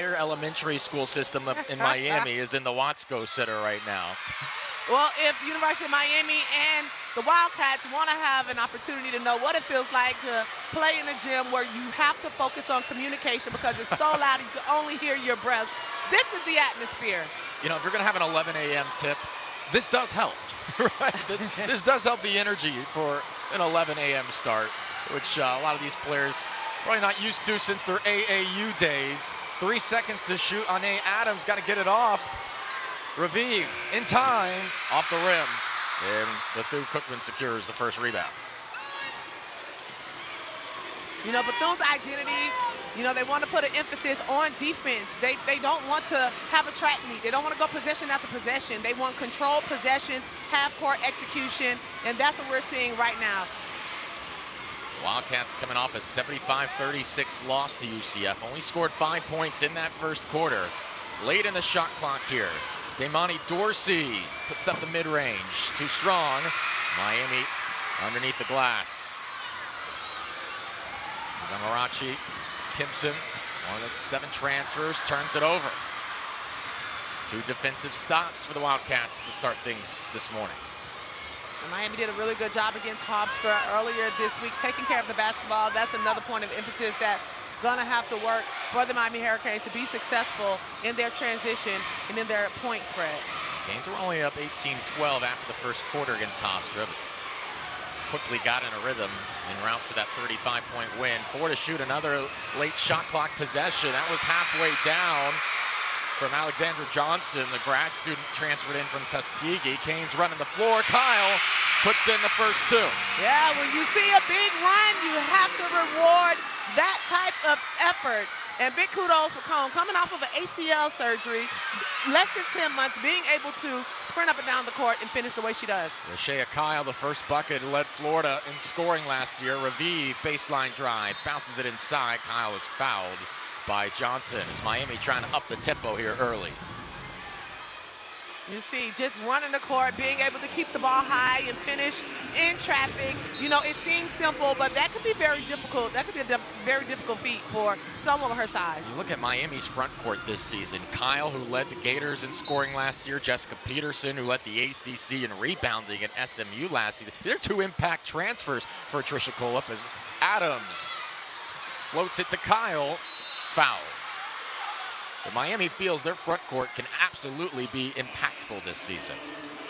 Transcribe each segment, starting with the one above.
entire elementary school system in Miami is in the Watsco Center right now. Well, if University of Miami and the Wildcats want to have an opportunity to know what it feels like to play in a gym where you have to focus on communication because it's so loud you can only hear your breaths, this is the atmosphere. You know, if you're going to have an 11 a.m. tip, this does help, right? This does help the energy for an 11 a.m. start, which a lot of these players probably not used to since their AAU days. 3 seconds to shoot. Ahnay Adams got to get it off. Raviv in time, off the rim, and Bethune-Cookman secures the first rebound. You know, Bethune's identity, you know, they want to put an emphasis on defense. They don't want to have a track meet. They don't want to go possession after possession. They want controlled possessions, half-court execution, and that's what we're seeing right now. Wildcats coming off a 75-36 loss to UCF. Only scored 5 points in that first quarter. Late in the shot clock here. Damani Dorsey puts up the mid-range. Too strong. Miami underneath the glass. Zamarachi, Kimpson, one of the 7 transfers, turns it over. 2 defensive stops for the Wildcats to start things this morning. And Miami did a really good job against Hofstra earlier this week, taking care of the basketball. That's another point of emphasis that's going to have to work for the Miami Hurricanes to be successful in their transition and in their point spread. Canes were only up 18-12 after the first quarter against Hofstra, but quickly got in a rhythm en route to that 35-point win. 4 to shoot, another late shot clock possession. That was halfway down from Alexandra Johnson, the grad student transferred in from Tuskegee. Canes running the floor. Kyle puts in the first 2. Yeah, when you see a big run, you have to reward that type of effort. And big kudos for Cone, coming off of an ACL surgery, less than 10 months, being able to sprint up and down the court and finish the way she does. Shaya Kyle, the first bucket, led Florida in scoring last year. Raviv, baseline drive, bounces it inside. Kyle is fouled by Johnson as Miami trying to up the tempo here early. You see, just running the court, being able to keep the ball high and finish in traffic. You know, it seems simple, but that could be very difficult. That could be a very difficult feat for someone of her size. You look at Miami's front court this season. Kyle, who led the Gators in scoring last year. Jessica Peterson, who led the ACC in rebounding at SMU last season. They're 2 impact transfers for Tricia Coleup as Adams floats it to Kyle. Foul. But Miami feels their front court can absolutely be impactful this season.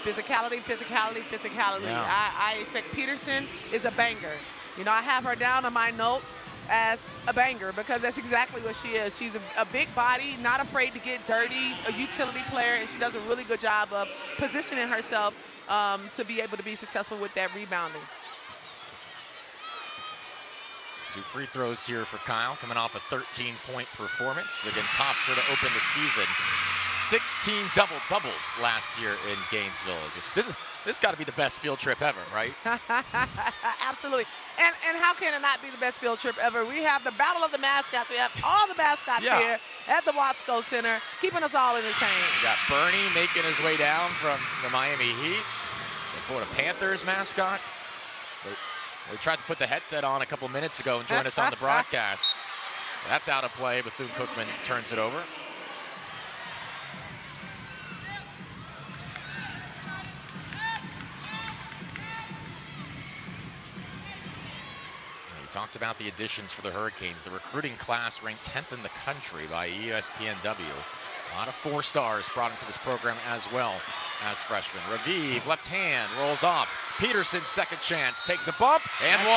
Physicality, physicality, physicality. Yeah. I expect Peterson is a banger. You know, I have her down on my notes as a banger because that's exactly what she is. She's a big body, not afraid to get dirty, a utility player, and she does a really good job of positioning herself to be able to be successful with that rebounding. 2 free throws here for Kyle, coming off a 13-point performance against Hofstra to open the season. 16 double-doubles last year in Gainesville. This got to be the best field trip ever, right? Absolutely. And how can it not be the best field trip ever? We have the Battle of the Mascots. We have all the mascots here at the Watsco Center, keeping us all entertained. We got Bernie making his way down from the Miami Heat, the Florida Panthers mascot. We tried to put the headset on a couple minutes ago and join us on the broadcast. That's out of play. Bethune-Cookman turns it over. We talked about the additions for the Hurricanes. The recruiting class ranked 10th in the country by ESPNW. A lot of 4 stars brought into this program as well as freshmen. Raviv, left hand, rolls off. Peterson, second chance, takes a bump, and 1.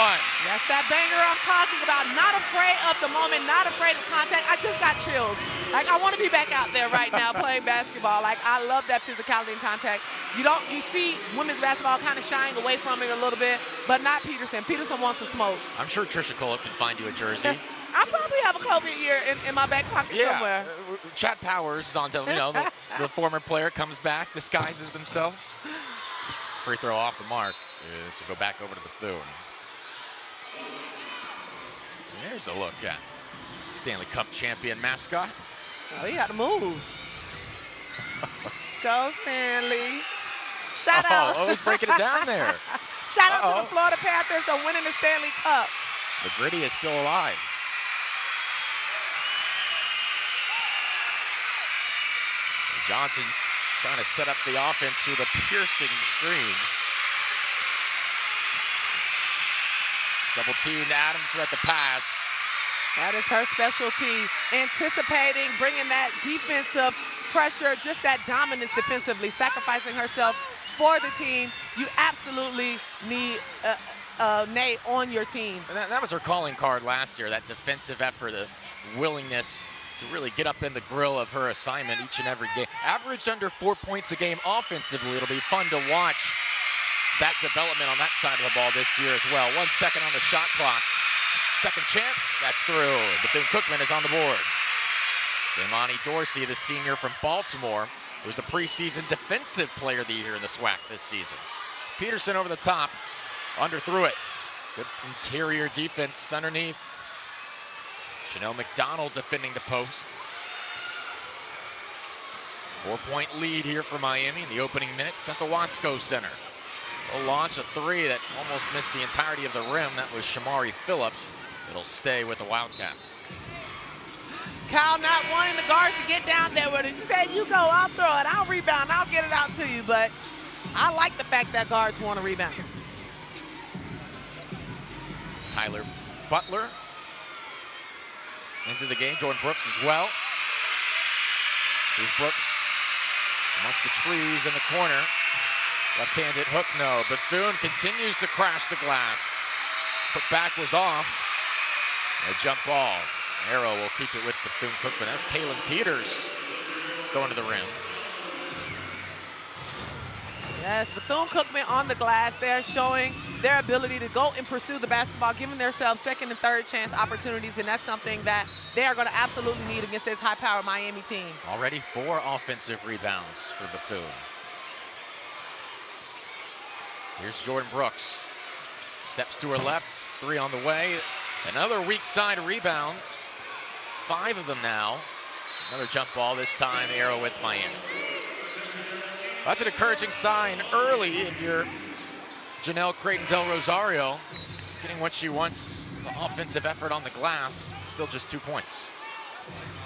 That's that banger I'm talking about. Not afraid of the moment, not afraid of contact. I just got chills. Like, I want to be back out there right now playing basketball. Like, I love that physicality and contact. You see women's basketball kind of shying away from it a little bit, but not Peterson. Peterson wants to smoke. I'm sure Tricia Coleup can find you a jersey. I probably have a Kobe here in my back pocket somewhere. Chat Powers is on television. You know, the former player comes back, disguises themselves. Free throw off the mark is to go back over to Bethune. There's a look at Stanley Cup champion mascot. Oh, he got to move. Go, Stanley. Shout out. Oh, he's breaking it down there. Shout out to the Florida Panthers on winning the Stanley Cup. The Gritty is still alive. Johnson trying to set up the offense through the piercing screams. Double teamed Adams read the pass. That is her specialty, anticipating, bringing that defensive pressure, just that dominance defensively, sacrificing herself for the team. You absolutely need Nate on your team. And that was her calling card last year, that defensive effort, the willingness to really get up in the grill of her assignment each and every game. Averaged under 4 points a game offensively. It'll be fun to watch that development on that side of the ball this year as well. 1 second on the shot clock. Second chance, that's through. Bethune-Cookman is on the board. Damani Dorsey, the senior from Baltimore, was the preseason defensive player of the year in the SWAC this season. Peterson over the top, underthrew it. Good interior defense underneath. Chanel McDonald defending the post. 4-point lead here for Miami in the opening minutes at the Watsco Center. Will launch a three that almost missed the entirety of the rim. That was Shamari Phillips. It'll stay with the Wildcats. Kyle not wanting the guards to get down there with it. She said, you go, I'll throw it, I'll rebound, I'll get it out to you. But I like the fact that guards want to rebound. Tyler Butler into the game. Jordan Brooks as well. Here's Brooks amongst the trees in the corner. Left-handed hook, no. Bethune continues to crash the glass. Put back was off. A jump ball. Arrow will keep it with Bethune-Cookman. That's Kaylin Peters going to the rim. Yes, Bethune-Cookman on the glass. They're showing their ability to go and pursue the basketball, giving themselves second and third chance opportunities, and that's something that they are going to absolutely need against this high-powered Miami team. Already 4 offensive rebounds for Bethune. Here's Jordan Brooks. Steps to her left, 3 on the way. Another weak side rebound. 5 of them now. Another jump ball, this time arrow with Miami. That's an encouraging sign early if you're Janelle Creighton Del Rosario, getting what she wants, the offensive effort on the glass, still just 2 points.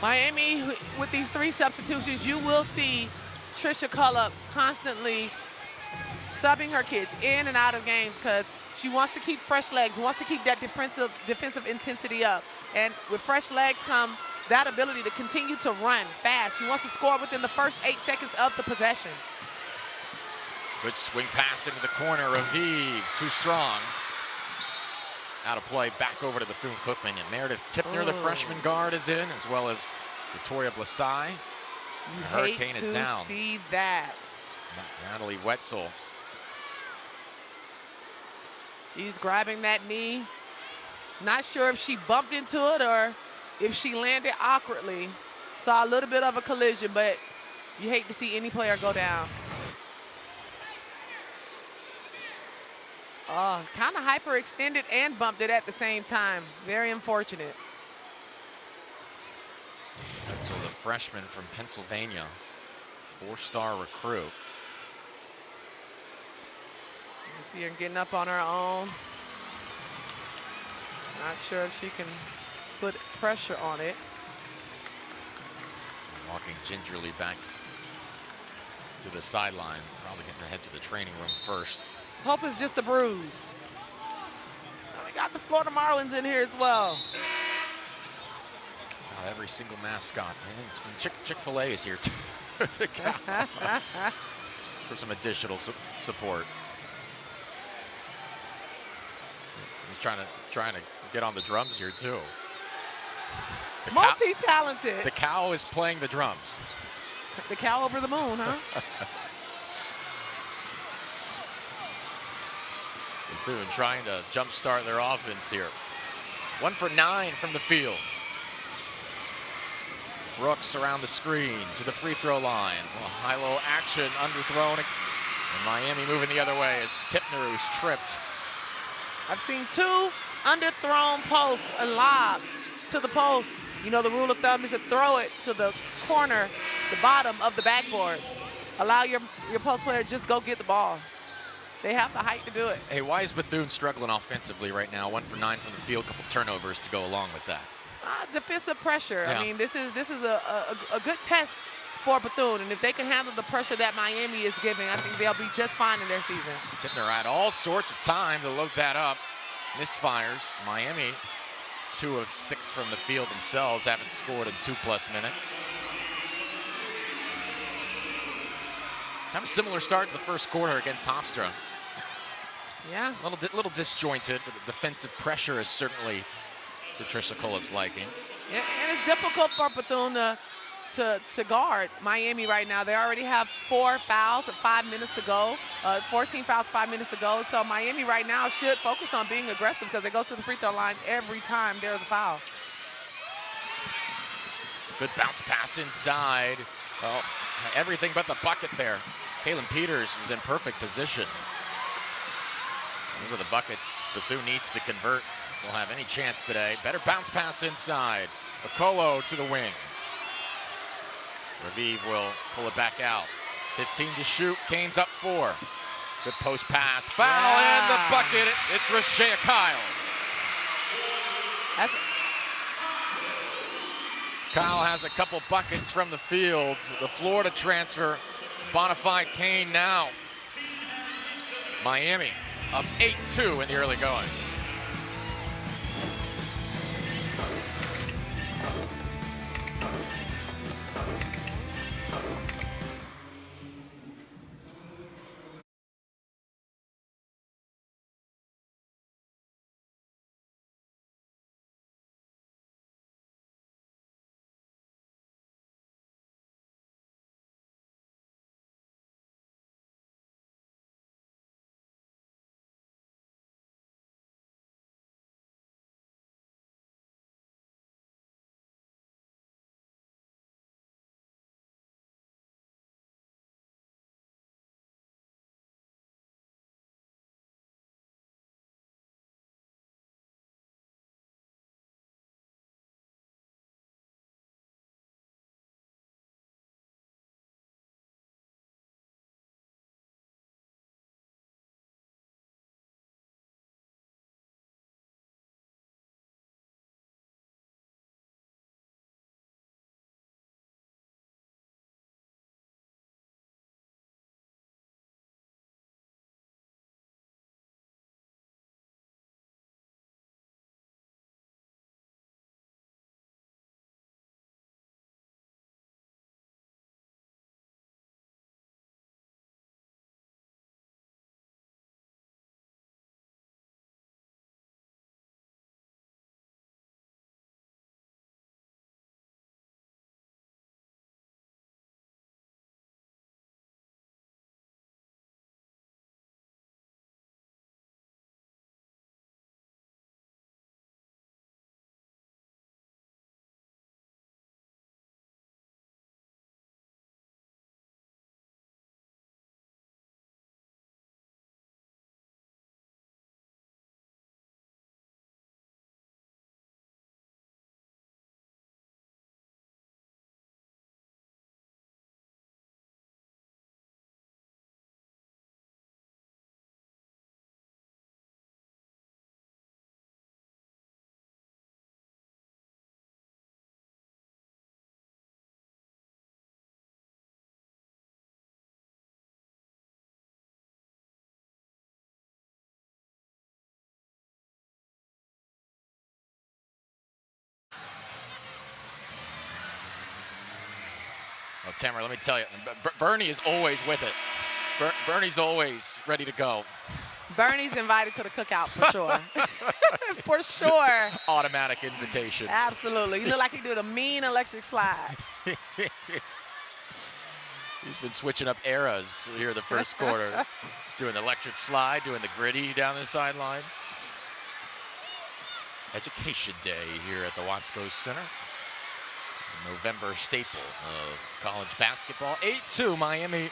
Miami, with these 3 substitutions, you will see Trisha Cullop constantly subbing her kids in and out of games because she wants to keep fresh legs, wants to keep that defensive intensity up. And with fresh legs come that ability to continue to run fast. She wants to score within the first 8 seconds of the possession. Good swing pass into the corner. Raviv, too strong. Out of play, back over to Bethune-Cookman. And Meredith Tipner, the freshman guard, is in, as well as Victoria Blasai. Hurricane is down. See that. Natalie Wetzel. She's grabbing that knee. Not sure if she bumped into it or if she landed awkwardly. Saw a little bit of a collision, but you hate to see any player go down. Oh, kind of hyperextended and bumped it at the same time. Very unfortunate. So the freshman from Pennsylvania, 4-star recruit. You see her getting up on her own. Not sure if she can put pressure on it. Walking gingerly back to the sideline. Probably getting to head to the training room first. Let's hope it's just a bruise. We got the Florida Marlins in here as well. Every single mascot. And Chick-fil-A is here too. For some additional support. He's trying to get on the drums here too. Multi-talented. The cow is playing the drums. The cow over the moon, huh? Bethune trying to jumpstart their offense here. 1 for 9 from the field. Brooks around the screen to the free throw line. Well, high-low action, underthrown. And Miami moving the other way as Tipner, who's tripped. I've seen 2 underthrown posts and lobs to the post. You know, the rule of thumb is to throw it to the corner, the bottom of the backboard. Allow your post player to just go get the ball. They have the height to do it. Hey, why is Bethune struggling offensively right now? 1 for 9 from the field, couple turnovers to go along with that. Defensive pressure. Yeah. I mean, this is a good test for Bethune. And if they can handle the pressure that Miami is giving, I think they'll be just fine in their season. Tipner had all sorts of time to load that up. Misfires. Miami, 2 of 6 from the field themselves, haven't scored in 2+ minutes. Have a similar start to the first quarter against Hofstra. Yeah. A little disjointed, but the defensive pressure is certainly Patricia Kolob's liking. Yeah, and it's difficult for Bethune to guard Miami right now. They already have 4 fouls at 5 minutes to go, 14 fouls, 5 minutes to go. So Miami right now should focus on being aggressive because they go to the free throw line every time there's a foul. Good bounce pass inside. Oh, everything but the bucket there. Kaylin Peters was in perfect position. Those are the buckets Bethune needs to convert. Will have any chance today. Better bounce pass inside. Okolo to the wing. Raviv will pull it back out. 15 to shoot. Kane's up 4. Good post pass. Foul and the bucket. It's Shaya Kyle. Kyle has a couple buckets from the field. The Florida transfer, Bonafide Kane now. Miami up 8-2 in the early going. Well, Tamara, let me tell you, Bernie is always with it. Bernie's always ready to go. Bernie's invited to the cookout for sure. For sure. Automatic invitation. Absolutely. He looked like he did a mean electric slide. He's been switching up eras here in the first quarter. He's doing the electric slide, doing the gritty down the sideline. Education Day here at the Watsco Center. November staple of college basketball. 8-2, Miami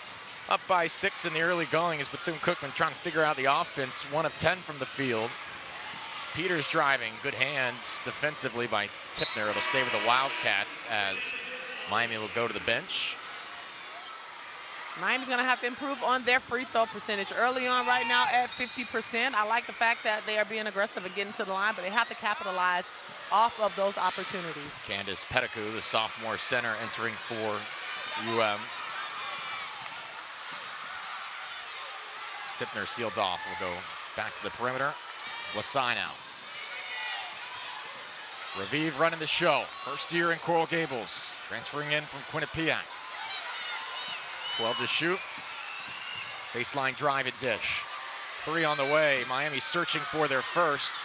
up by 6 in the early going as Bethune-Cookman trying to figure out the offense. 1 of 10 from the field. Peters driving, good hands defensively by Tipner. It'll stay with the Wildcats as Miami will go to the bench. Miami's going to have to improve on their free throw percentage. Early on right now at 50%. I like the fact that they are being aggressive and getting to the line, but they have to capitalize off of those opportunities. Candace Pettigrew, the sophomore center, entering for Tipner sealed off. We'll go back to the perimeter. Lasai now. Raviv running the show. First year in Coral Gables. Transferring in from Quinnipiac. 12 to shoot. Baseline drive and dish. 3 on the way. Miami searching for their first.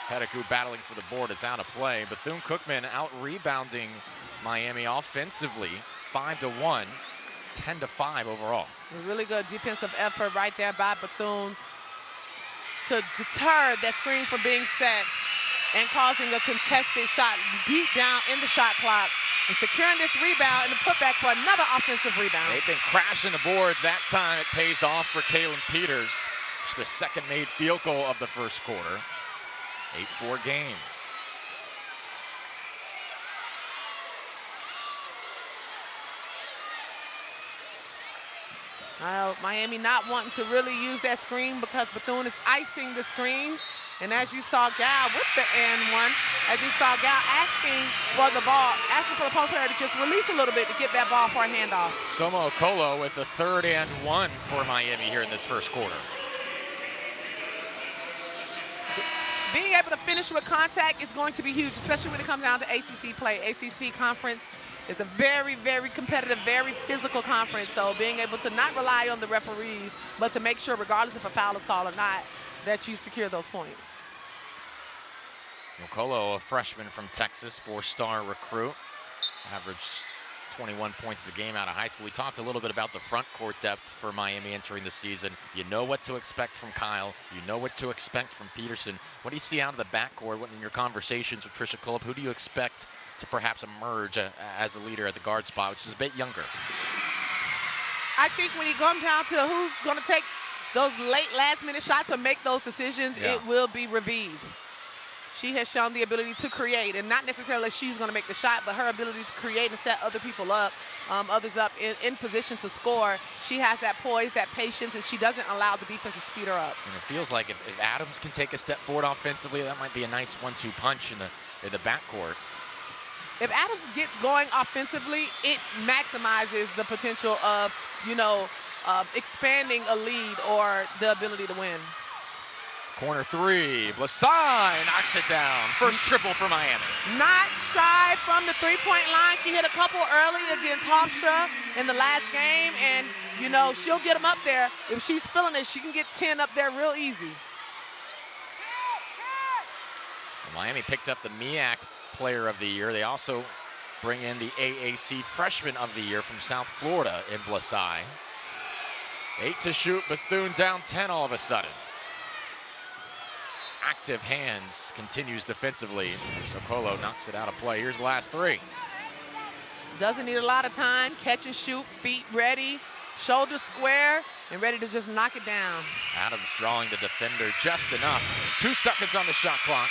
Pettigrew battling for the board. It's out of play. Bethune-Cookman out rebounding Miami offensively. 5-1. 10-5 overall. A really good defensive effort right there by Bethune to deter that screen from being set and causing a contested shot deep down in the shot clock and securing this rebound and a putback for another offensive rebound. They've been crashing the boards. That time it pays off for Kaylin Peters. It's the second made field goal of the first quarter. 8-4 game. Miami not wanting to really use that screen because Bethune is icing the screen. And as you saw Gal with the and one, as you saw Gal asking for the ball, asking for the post player to just release a little bit to get that ball for a handoff. Soma Okolo with the 3rd and 1 for Miami here in this first quarter. Being able to finish with contact is going to be huge, especially when it comes down to ACC play. ACC conference is a very, very competitive, very physical conference. So being able to not rely on the referees, but to make sure, regardless if a foul is called or not, that you secure those points. Okolo, a freshman from Texas, 4-star recruit, averaged 21 points a game out of high school. We talked a little bit about the front court depth for Miami entering the season. You know what to expect from Kyle. You know what to expect from Peterson. What do you see out of the backcourt in your conversations with Tricia Cullip? Who do you expect to perhaps emerge as a leader at the guard spot, which is a bit younger? I think when you come down to who's going to take those late last-minute shots or make those decisions, it will be Raviv. She has shown the ability to create, and not necessarily she's going to make the shot, but her ability to create and set other people up, others up in position to score. She has that poise, that patience, and she doesn't allow the defense to speed her up. And it feels like if Adams can take a step forward offensively, that might be a nice 1-2 punch in the backcourt. If Adams gets going offensively, it maximizes the potential of, expanding a lead or the ability to win. Corner 3, Lasai knocks it down. First triple for Miami. Not shy from the three-point line. She hit a couple early against Hofstra in the last game, and, she'll get them up there. If she's feeling it, she can get 10 up there real easy. Miami picked up the MEAC Player of the Year. They also bring in the AAC Freshman of the Year from South Florida in Lasai. 8 to shoot, Bethune down 10 all of a sudden. Active hands, continues defensively. Okolo knocks it out of play. Here's the last 3. Doesn't need a lot of time. Catch and shoot, feet ready, shoulder square, and ready to just knock it down. Adams drawing the defender just enough. 2 seconds on the shot clock.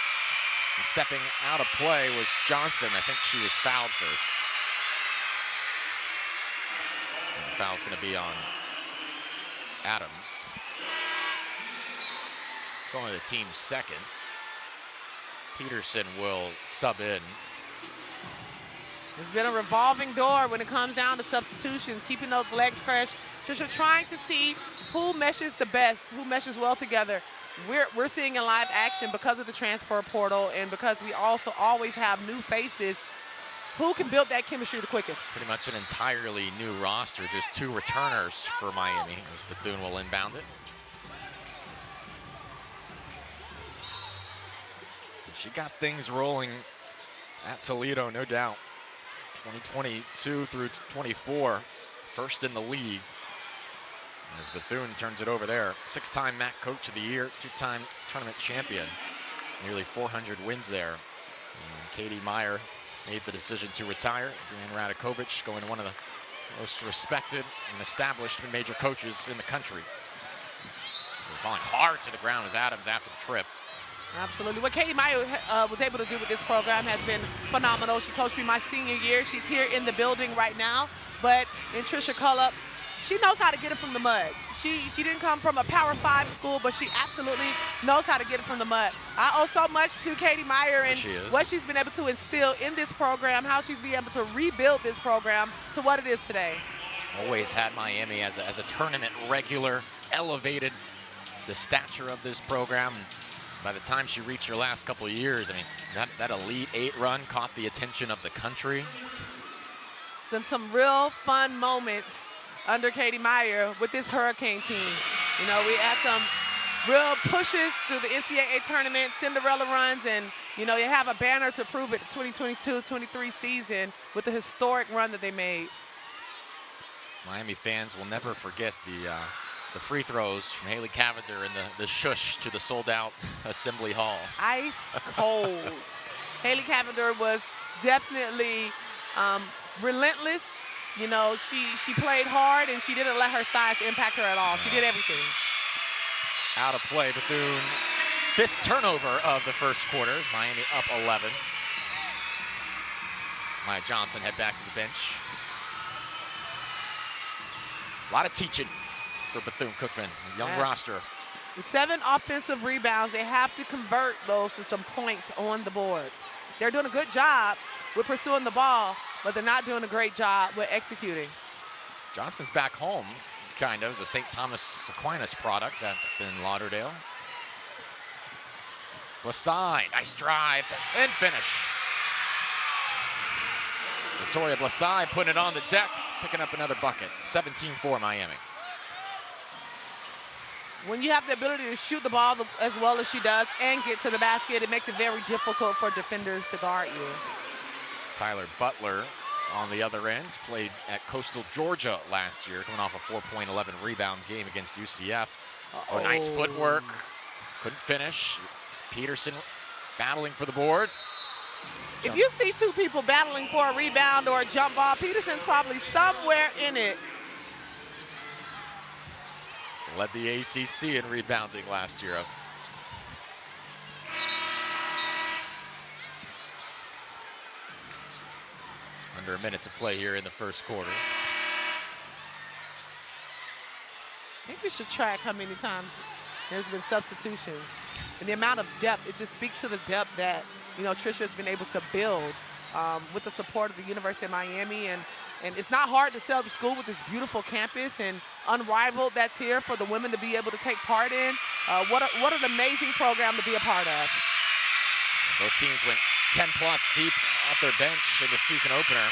And stepping out of play was Johnson. I think she was fouled first. And the foul's going to be on Adams. It's only the team's second. Peterson will sub in. It's been a revolving door when it comes down to substitutions, keeping those legs fresh. Just trying to see who meshes the best, who meshes well together. We're seeing in live action because of the transfer portal and because we also always have new faces. Who can build that chemistry the quickest? Pretty much an entirely new roster. Just 2 returners for Miami as Bethune will inbound it. She got things rolling at Toledo, no doubt. 2022 through 24, first in the league. As Bethune turns it over there. 6-time MAC Coach of the Year, 2-time tournament champion. Nearly 400 wins there. And Katie Meyer made the decision to retire. Dan Radakovich going to one of the most respected and established major coaches in the country. Falling hard to the ground as Adams after the trip. Absolutely. What Katie Meyer was able to do with this program has been phenomenal. She coached me my senior year. She's here in the building right now. But in Tricia Cullip, she knows how to get it from the mud. She didn't come from a Power 5 school, but she absolutely knows how to get it from the mud. I owe so much to Katie Meyer and what she's been able to instill in this program, how she's been able to rebuild this program to what it is today. Always had Miami as a tournament regular, elevated the stature of this program. By the time she reached her last couple of years, I mean, that Elite 8 run caught the attention of the country. Then some real fun moments under Katie Meyer with this Hurricane team. You know, we had some real pushes through the NCAA tournament, Cinderella runs, and, you know, you have a banner to prove it, the 2022-23 season with the historic run that they made. Miami fans will never forget the free throws from Haley Cavender and the shush to the sold-out Assembly Hall. Ice cold. Haley Cavender was definitely relentless. You know, she played hard, and she didn't let her size impact her at all. She did everything. Out of play, Bethune, 5th turnover of the first quarter. Miami up 11. Maya Johnson head back to the bench. A lot of teaching for Bethune-Cookman, young roster. With 7 offensive rebounds, they have to convert those to some points on the board. They're doing a good job with pursuing the ball, but they're not doing a great job with executing. Johnson's back home, kind of, as a St. Thomas Aquinas product in Lauderdale. Blasai, nice drive and finish. Victoria Blasai putting it on the deck, picking up another bucket. 17-4 Miami. When you have the ability to shoot the ball as well as she does and get to the basket, it makes it very difficult for defenders to guard you. Tyler Butler on the other end, played at Coastal Georgia last year, coming off a 4-point-11 rebound game against UCF. Oh, nice footwork, couldn't finish. Peterson battling for the board. If you see 2 people battling for a rebound or a jump ball, Peterson's probably somewhere in it. Led the ACC in rebounding last year. Under a minute to play here in the first quarter. I think we should track how many times there's been substitutions. And the amount of depth, it just speaks to the depth that, you know, Tricia has been able to build with the support of the University of Miami. And it's not hard to sell the school with this beautiful campus and unrivaled that's here for the women to be able to take part in. What an amazing program to be a part of. Both teams went 10-plus deep off their bench in the season opener.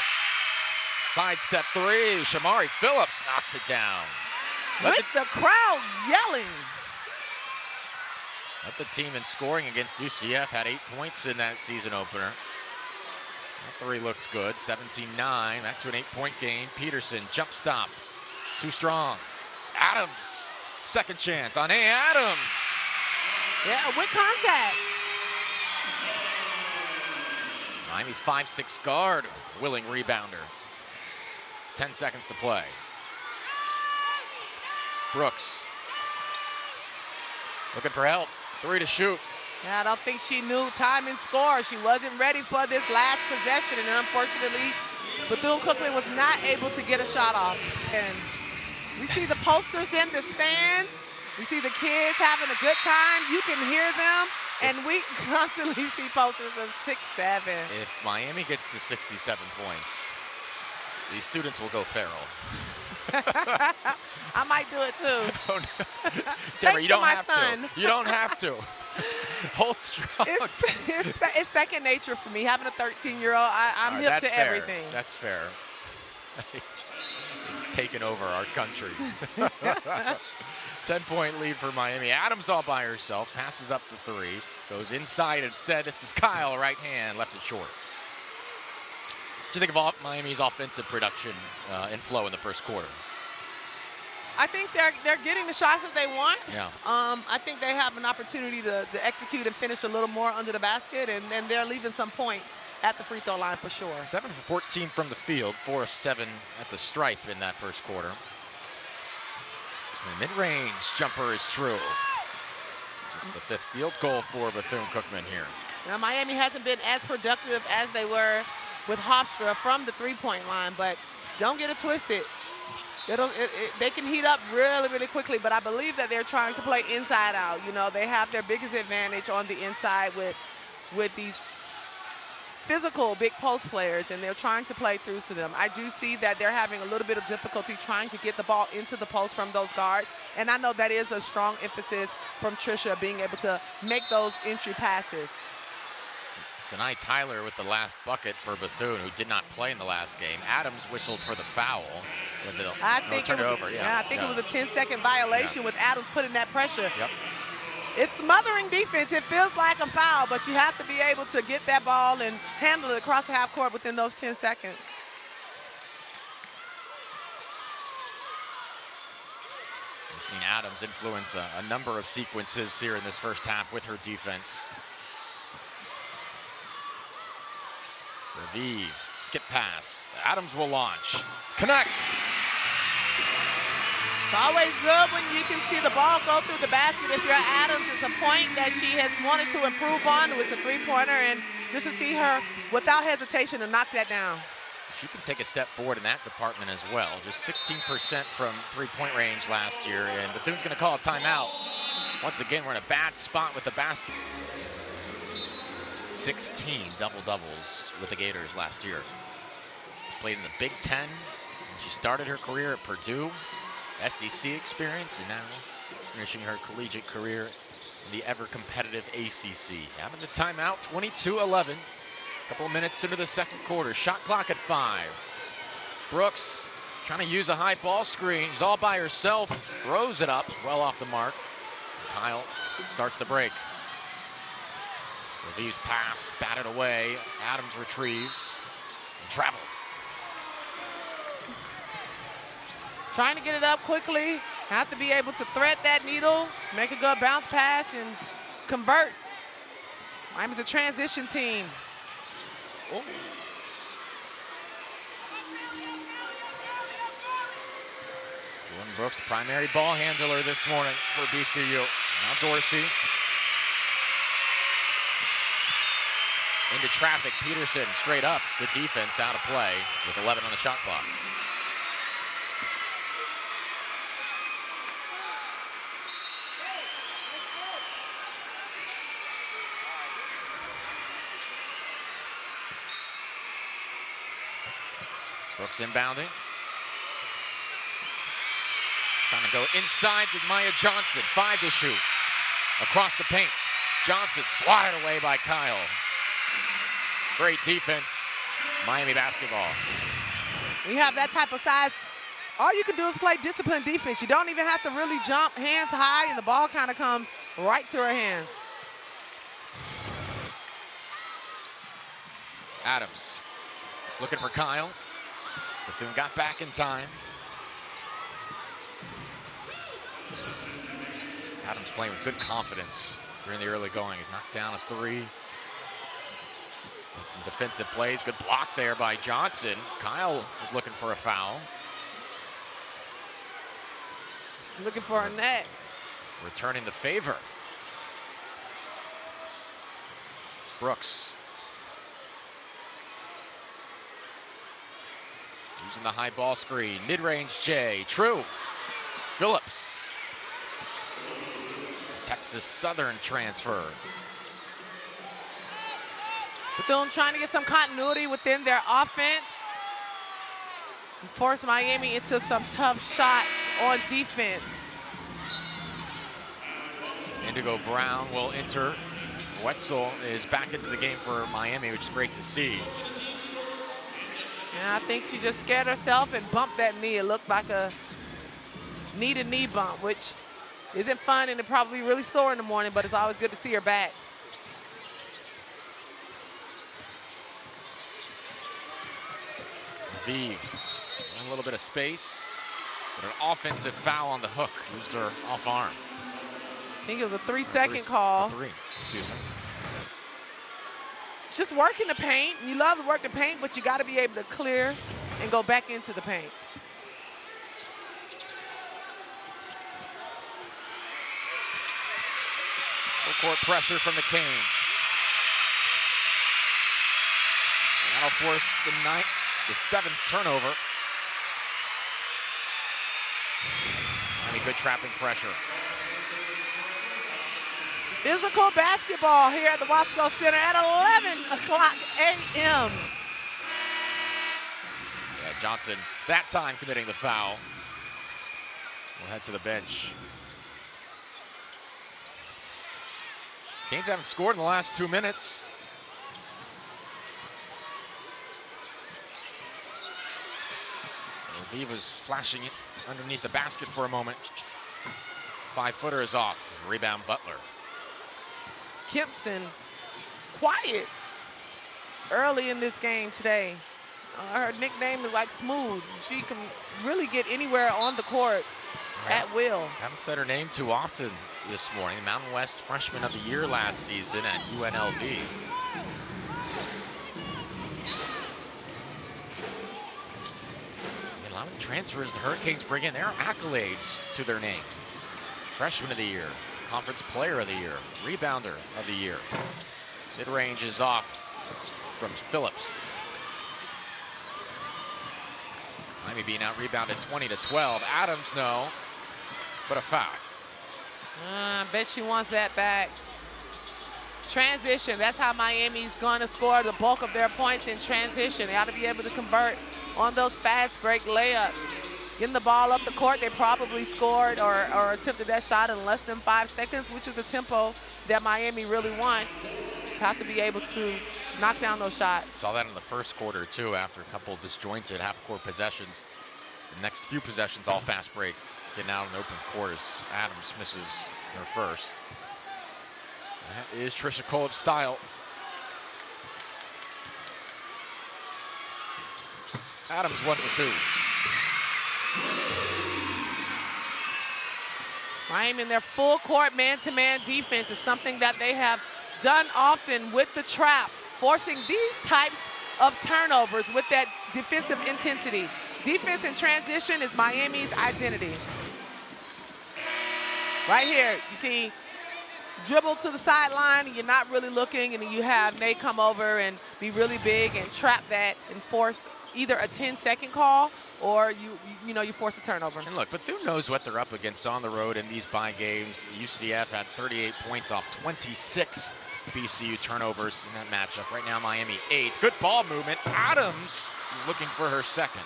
Sidestep 3, Shamari Phillips knocks it down. With the crowd yelling. Let the team in scoring against UCF had 8 points in that season opener. That 3 looks good, 17-9, back to an 8-point game. Peterson, jump stop, too strong. Adams, second chance, Ahnay Adams. Yeah, with contact. Miami's 5'6" guard, willing rebounder. 10 seconds to play. Brooks, looking for help, 3 to shoot. Yeah, I don't think she knew time and score. She wasn't ready for this last possession, and unfortunately, Bethune-Cookman was not able to get a shot off. And we see the posters in the stands. We see the kids having a good time. You can hear them, and we constantly see posters of 6-7. If Miami gets to 67 points, these students will go feral. I might do it too. Oh, no. Deborah, you don't have to. You don't have to. Hold strong. It's second nature for me. Having a 13-year-old, I'm hip to everything. That's fair. It's taken over our country. 10-point lead for Miami. Adams all by herself, passes up the 3, goes inside instead. This is Kyle, right hand, left it short. What do you think of Miami's offensive production and flow in the first quarter? I think they're getting the shots that they want. Yeah. I think they have an opportunity to execute and finish a little more under the basket, and then they're leaving some points at the free throw line for sure. 7 for 14 from the field, 4 of 7 at the stripe in that first quarter. The mid-range jumper is true. Just the 5th field goal for Bethune-Cookman here. Now, Miami hasn't been as productive as they were with Hofstra from the 3-point line, but don't get it twisted. They can heat up really, really quickly, but I believe that they're trying to play inside out. You know, they have their biggest advantage on the inside with these physical big post players, and they're trying to play through to them. I do see that they're having a little bit of difficulty trying to get the ball into the post from those guards, and I know that is a strong emphasis from Tricia, being able to make those entry passes. Ahnay Tyler with the last bucket for Bethune, who did not play in the last game. Adams whistled for the foul. I think it was a 10-second violation with Adams putting that pressure. Yep. It's smothering defense. It feels like a foul, but you have to be able to get that ball and handle it across the half court within those 10 seconds. We've seen Adams influence a number of sequences here in this first half with her defense. Raviv, skip pass. Adams will launch. Connects. It's always good when you can see the ball go through the basket. If you're Adams, it's a point that she has wanted to improve on. It was a three-pointer, and just to see her, without hesitation, to knock that down. She can take a step forward in that department as well. Just 16% from three-point range last year, and Bethune's going to call a timeout. Once again, we're in a bad spot with the basket. 16 double-doubles with the Gators last year. She's played in the Big Ten. She started her career at Purdue, SEC experience, and now finishing her collegiate career in the ever-competitive ACC. Having the timeout, 22-11. Couple of minutes into the second quarter. Shot clock at 5. Brooks trying to use a high ball screen. She's all by herself. Throws it up, well off the mark. Kyle starts the break. Raviv's pass, batted away. Adams retrieves and travel. Trying to get it up quickly. Have to be able to thread that needle, make a good bounce pass, and convert. Miami's a transition team. Oh. Jordan Brooks, primary ball handler this morning for BCU. Now Dorsey. Into traffic, Peterson straight up. Good defense, out of play with 11 on the shot clock. Brooks inbounding. Trying to go inside to Maya Johnson. 5 to shoot. Across the paint. Johnson swatted away by Kyle. Great defense. Miami basketball. We have that type of size. All you can do is play disciplined defense. You don't even have to really jump hands high, and the ball kind of comes right to her hands. Adams looking for Kyle. Bethune got back in time. Adams playing with good confidence during the early going. He's knocked down a 3. Some defensive plays. Good block there by Johnson. Kyle was looking for a foul. She's looking for a net. Returning the favor. Brooks. Using the high ball screen. Mid-range J. True. Phillips. Texas Southern transfer. Bethune trying to get some continuity within their offense and force Miami into some tough shots on defense. Indigo Brown will enter. Wetzel is back into the game for Miami, which is great to see. And I think she just scared herself and bumped that knee. It looked like a knee-to-knee bump, which isn't fun, and it probably really sore in the morning, but it's always good to see her back. Raviv, a little bit of space, but an offensive foul on the hook. Used her off arm. I think it was a 3-second call. 3, excuse me. Just working the paint. You love to work the paint, but you got to be able to clear and go back into the paint. Full court pressure from the Canes. And that'll force the 7th turnover. Miami good trapping pressure. Physical basketball here at the Wasco Center at 11 o'clock a.m. Yeah, Johnson that time committing the foul. We'll head to the bench. Canes haven't scored in the last 2 minutes. Raviv was flashing it underneath the basket for a moment. 5-footer is off. Rebound Butler. Kempson, quiet early in this game today. Her nickname is like Smooth. She can really get anywhere on the court at will. Haven't said her name too often this morning. Mountain West Freshman of the Year last season at UNLV. And a lot of the transfers the Hurricanes bring in, there are accolades to their name. Freshman of the Year, Conference Player of the Year, Rebounder of the Year. Mid-range is off from Phillips. Miami being out-rebounded 20-12. Adams, no, but a foul. I bet she wants that back. Transition, that's how Miami's going to score the bulk of their points in transition. They ought to be able to convert on those fast break layups. Getting the ball up the court, they probably scored or attempted that shot in less than 5 seconds, which is the tempo that Miami really wants. Just have to be able to knock down those shots. Saw that in the first quarter, too, after a couple disjointed half-court possessions. The next few possessions, all fast break. Getting out in open court as Adams misses her first. That is Trisha Kolb's style. Adams 1 for 2. Miami in their full court man-to-man defense is something that they have done often with the trap, forcing these types of turnovers with that defensive intensity. Defense in transition is Miami's identity. Right here, you see dribble to the sideline, and you're not really looking, and then you have Nate come over and be really big and trap that and force either a 10-second call or you force a turnover. And look, Bethune knows what they're up against on the road in these bye games. UCF had 38 points off 26 BCU turnovers in that matchup. Right now, Miami 8. Good ball movement. Adams is looking for her second.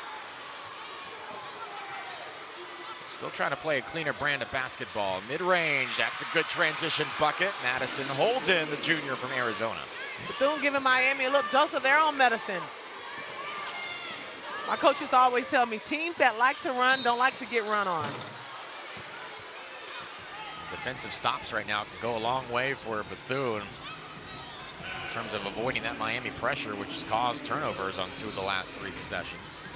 Still trying to play a cleaner brand of basketball. Mid-range, that's a good transition bucket. Madison Holden, the junior from Arizona. Bethune giving Miami a little dose of their own medicine. My coach used to always tell me, teams that like to run don't like to get run on. Defensive stops right now can go a long way for Bethune in terms of avoiding that Miami pressure, which has caused turnovers on 2 of the last 3 possessions.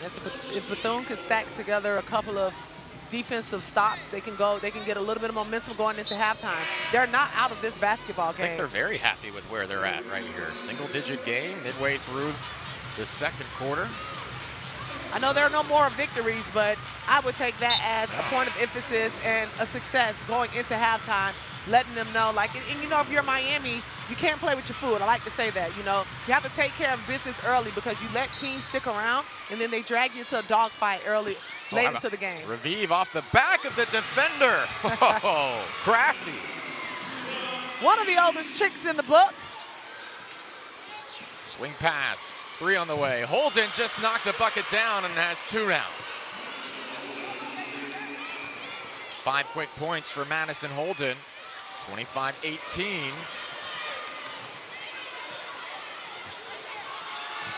Yes, if Bethune can stack together a couple of defensive stops, they can get a little bit of momentum going into halftime. They're not out of this basketball game. I think they're very happy with where they're at right here. Single-digit game midway through the second quarter. I know there are no more victories, but I would take that as a point of emphasis and a success going into halftime, letting them know, like, and if you're Miami, you can't play with your food. I like to say that, you have to take care of business early because you let teams stick around and then they drag you into a dogfight late into the game. Raviv off the back of the defender. Oh, crafty. One of the oldest tricks in the book. Swing pass, 3 on the way. Holden just knocked a bucket down and has 2 now. 5 quick points for Madison Holden, 25-18.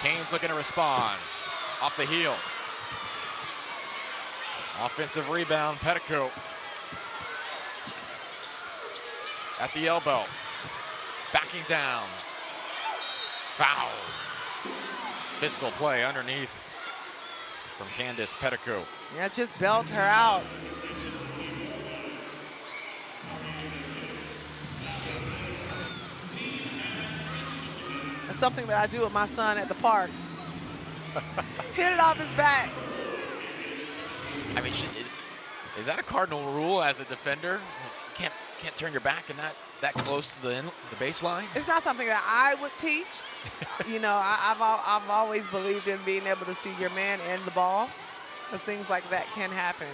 Canes looking to respond. Off the heel. Offensive rebound, Petticoat. At the elbow. Backing down. Foul. Physical play underneath from Candace Petticoat. Yeah, just bailed her out. That's something that I do with my son at the park. Hit it off his back. I mean, is that a cardinal rule as a defender? You can't turn your back and that close to the baseline? It's not something that I would teach. I've always believed in being able to see your man and the ball, because things like that can happen.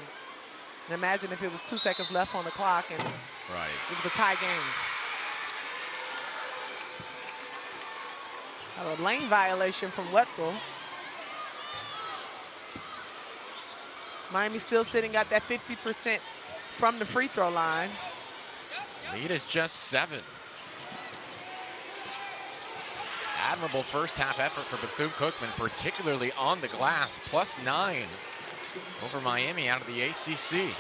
And imagine if it was 2 seconds left on the clock and Right. it was a tie game. A lane violation from Wetzel. Miami still sitting at that 50% from the free throw line. Lead is just 7. Admirable first half effort for Bethune-Cookman, particularly on the glass, +9 over Miami out of the ACC.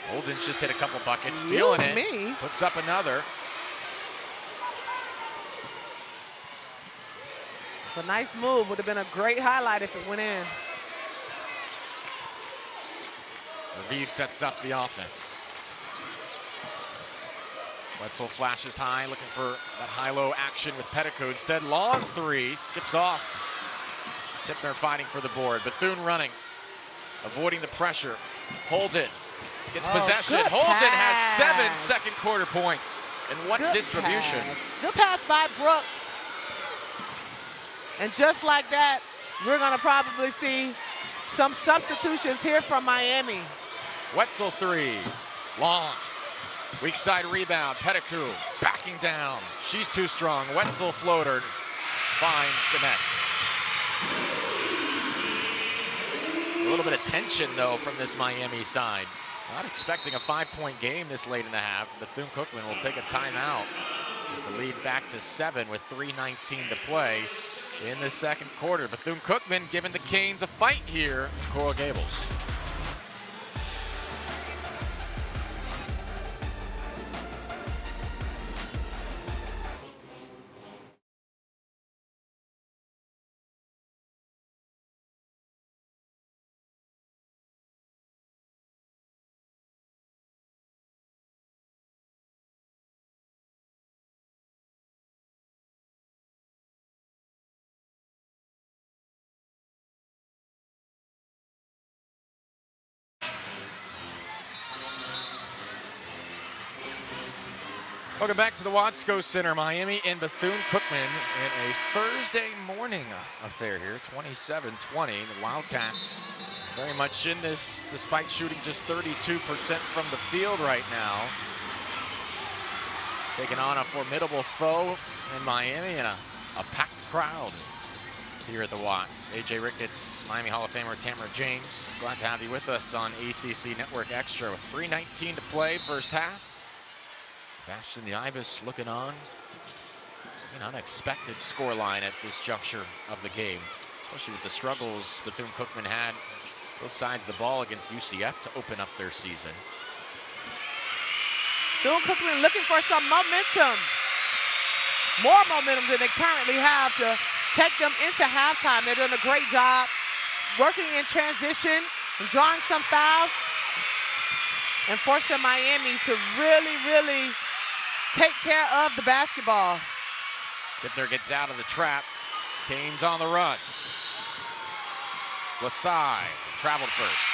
Holden's just hit a couple buckets, feeling it. Puts up another. A nice move, would have been a great highlight if it went in. Raviv sets up the offense. Wetzel flashes high, looking for that high-low action with Petticoat. Instead, long three, skips off. Tipner fighting for the board. Bethune running, avoiding the pressure. Holden gets possession. Holden has 7 second quarter points. And what distribution. Good pass by Brooks. And just like that, we're gonna probably see some substitutions here from Miami. Wetzel 3, long. Weak side rebound, Petticoat backing down. She's too strong. Wetzel floater finds the net. A little bit of tension though from this Miami side. Not expecting a 5-point game this late in the half. Bethune-Cookman will take a timeout as the lead back to 7 with 3:19 to play in the second quarter. Bethune-Cookman giving the Canes a fight here in Coral Gables. Welcome back to the Watsco Center. Miami and Bethune-Cookman in a Thursday morning affair here, 27-20. The Wildcats very much in this, despite shooting just 32% from the field right now. Taking on a formidable foe in Miami and a packed crowd here at the Watts. AJ Ricketts, Miami Hall of Famer Tamara James, glad to have you with us on ACC Network Extra with 3:19 to play, first half. Sebastian the Ibis looking on. An unexpected scoreline at this juncture of the game, especially with the struggles Bethune-Cookman had both sides of the ball against UCF to open up their season. Bethune-Cookman looking for some momentum. More momentum than they currently have to take them into halftime. They're doing a great job working in transition and drawing some fouls and forcing Miami to really take care of the basketball. Tipner gets out of the trap. Canes on the run. Lasai traveled first.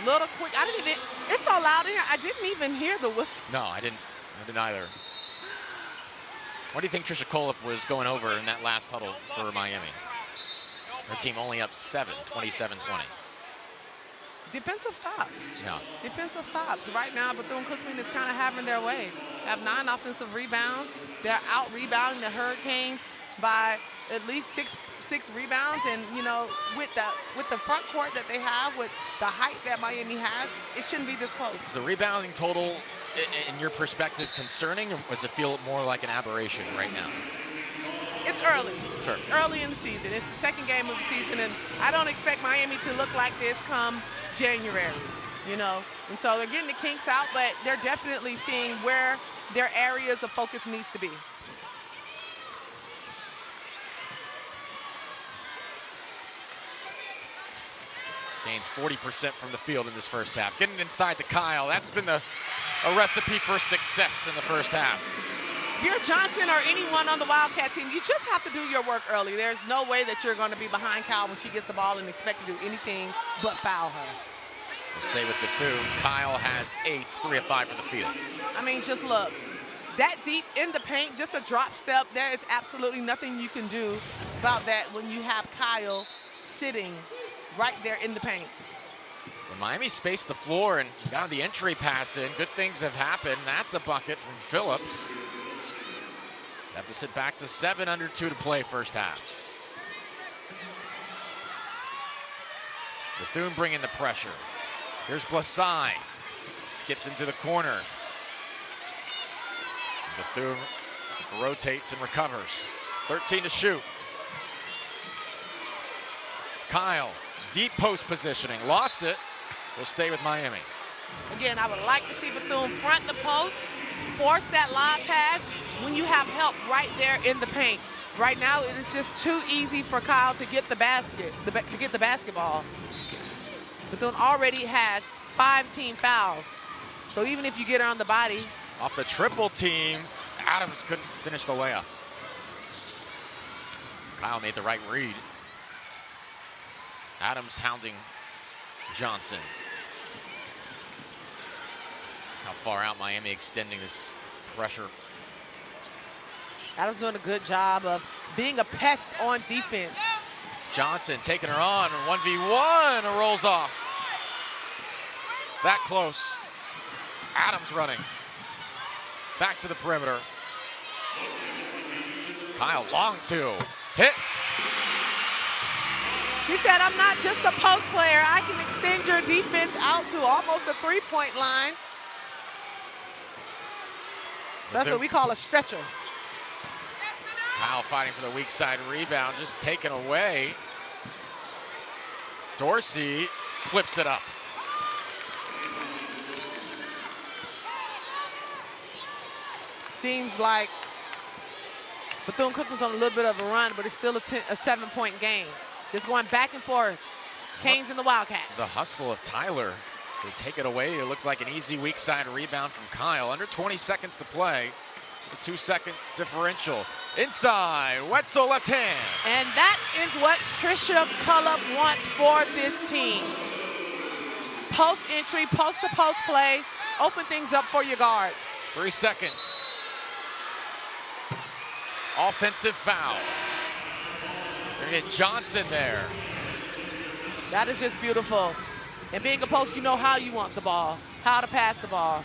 A little quick. I didn't even, it's so loud in here, I didn't even hear the whistle. No, I didn't either. What do you think Trisha Colip was going over in that last huddle for Miami? Her team only up 7, 27-20. Defensive stops. Yeah. Defensive stops. Right now, Bethune-Cookman is kind of having their way. They have 9 offensive rebounds. They're out-rebounding the Hurricanes by at least six rebounds. And, you know, with the front court that they have, with the height that Miami has, it shouldn't be this close. Is the rebounding total, in your perspective, concerning, or does it feel more like an aberration right now? It's early. Sure. It's early in the season. It's the second game of the season, and I don't expect Miami to look like this come January, you know. And so they're getting the kinks out, but they're definitely seeing where their areas of focus needs to be. Gains 40% from the field in this first half. Getting inside to Kyle. That's been a recipe for success in the first half. If you're Johnson or anyone on the Wildcat team, you just have to do your work early. There's no way that you're going to be behind Kyle when she gets the ball and expect to do anything but foul her. We'll stay with Bethune. Kyle has 8, 3 of 5 for the field. I mean, just look. that deep in the paint, just a drop step, there is absolutely nothing you can do about that when you have Kyle sitting right there in the paint. Well, Miami spaced the floor and got the entry pass in. Good things have happened. That's a bucket from Phillips. Deficit back to 7, under 2 to play first half. Bethune bringing the pressure. Here's Blasai. Skipped into the corner. Bethune rotates and recovers. 13 to shoot. Kyle, deep post positioning. Lost it. Will stay with Miami. Again, I would like to see Bethune front the post, force that lob pass when you have help right there in the paint. Right now, it is just too easy for Kyle to get the basket, to get the basketball. Bethune already has 5 team fouls. So even if you get her on the body. Off the triple team, Adams couldn't finish the layup. Kyle made the right read. Adams hounding Johnson. How far out Miami extending this pressure. Adams doing a good job of being a pest on defense. Johnson taking her on, 1v1, rolls off. That close. Adams running. Back to the perimeter. Kyle, long 2, hits. She said, I'm not just a post player. I can extend your defense out to almost the 3-point line. That's what we call a stretcher. Kyle fighting for the weak side rebound, just taken away. Dorsey flips it up. Seems like Bethune-Cookman's on a little bit of a run, but it's still a 7-point game. Just going back and forth. Canes and the Wildcats. The hustle of Tyler to take it away. It looks like an easy weak side rebound from Kyle. Under 20 seconds to play. It's a 2-second differential. Inside, Wetzel left hand. And that is what Trisha Cullop wants for this team. Post entry, post to post play, open things up for your guards. 3 seconds. Offensive foul. They're gonna get Johnson there. That is just beautiful. And being a post, you know how you want the ball, how to pass the ball.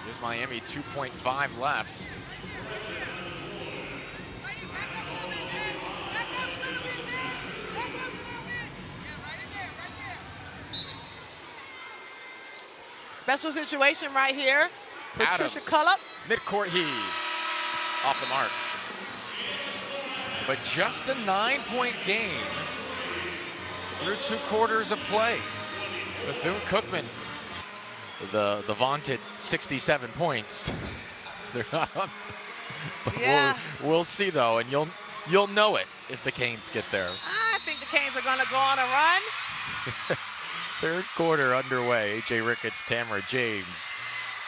Here's Miami, 2.5 left. Special situation right here. Adams, Trisha Cullop. Midcourt heave. Off the mark. But just a 9-point game through 2 quarters of play. Bethune-Cookman, the vaunted 67 points. They're not up. But Yeah. we'll see though, and you'll know it if the Canes get there. I think the Canes are gonna go on a run. Third quarter underway. AJ Ricketts, Tamara James.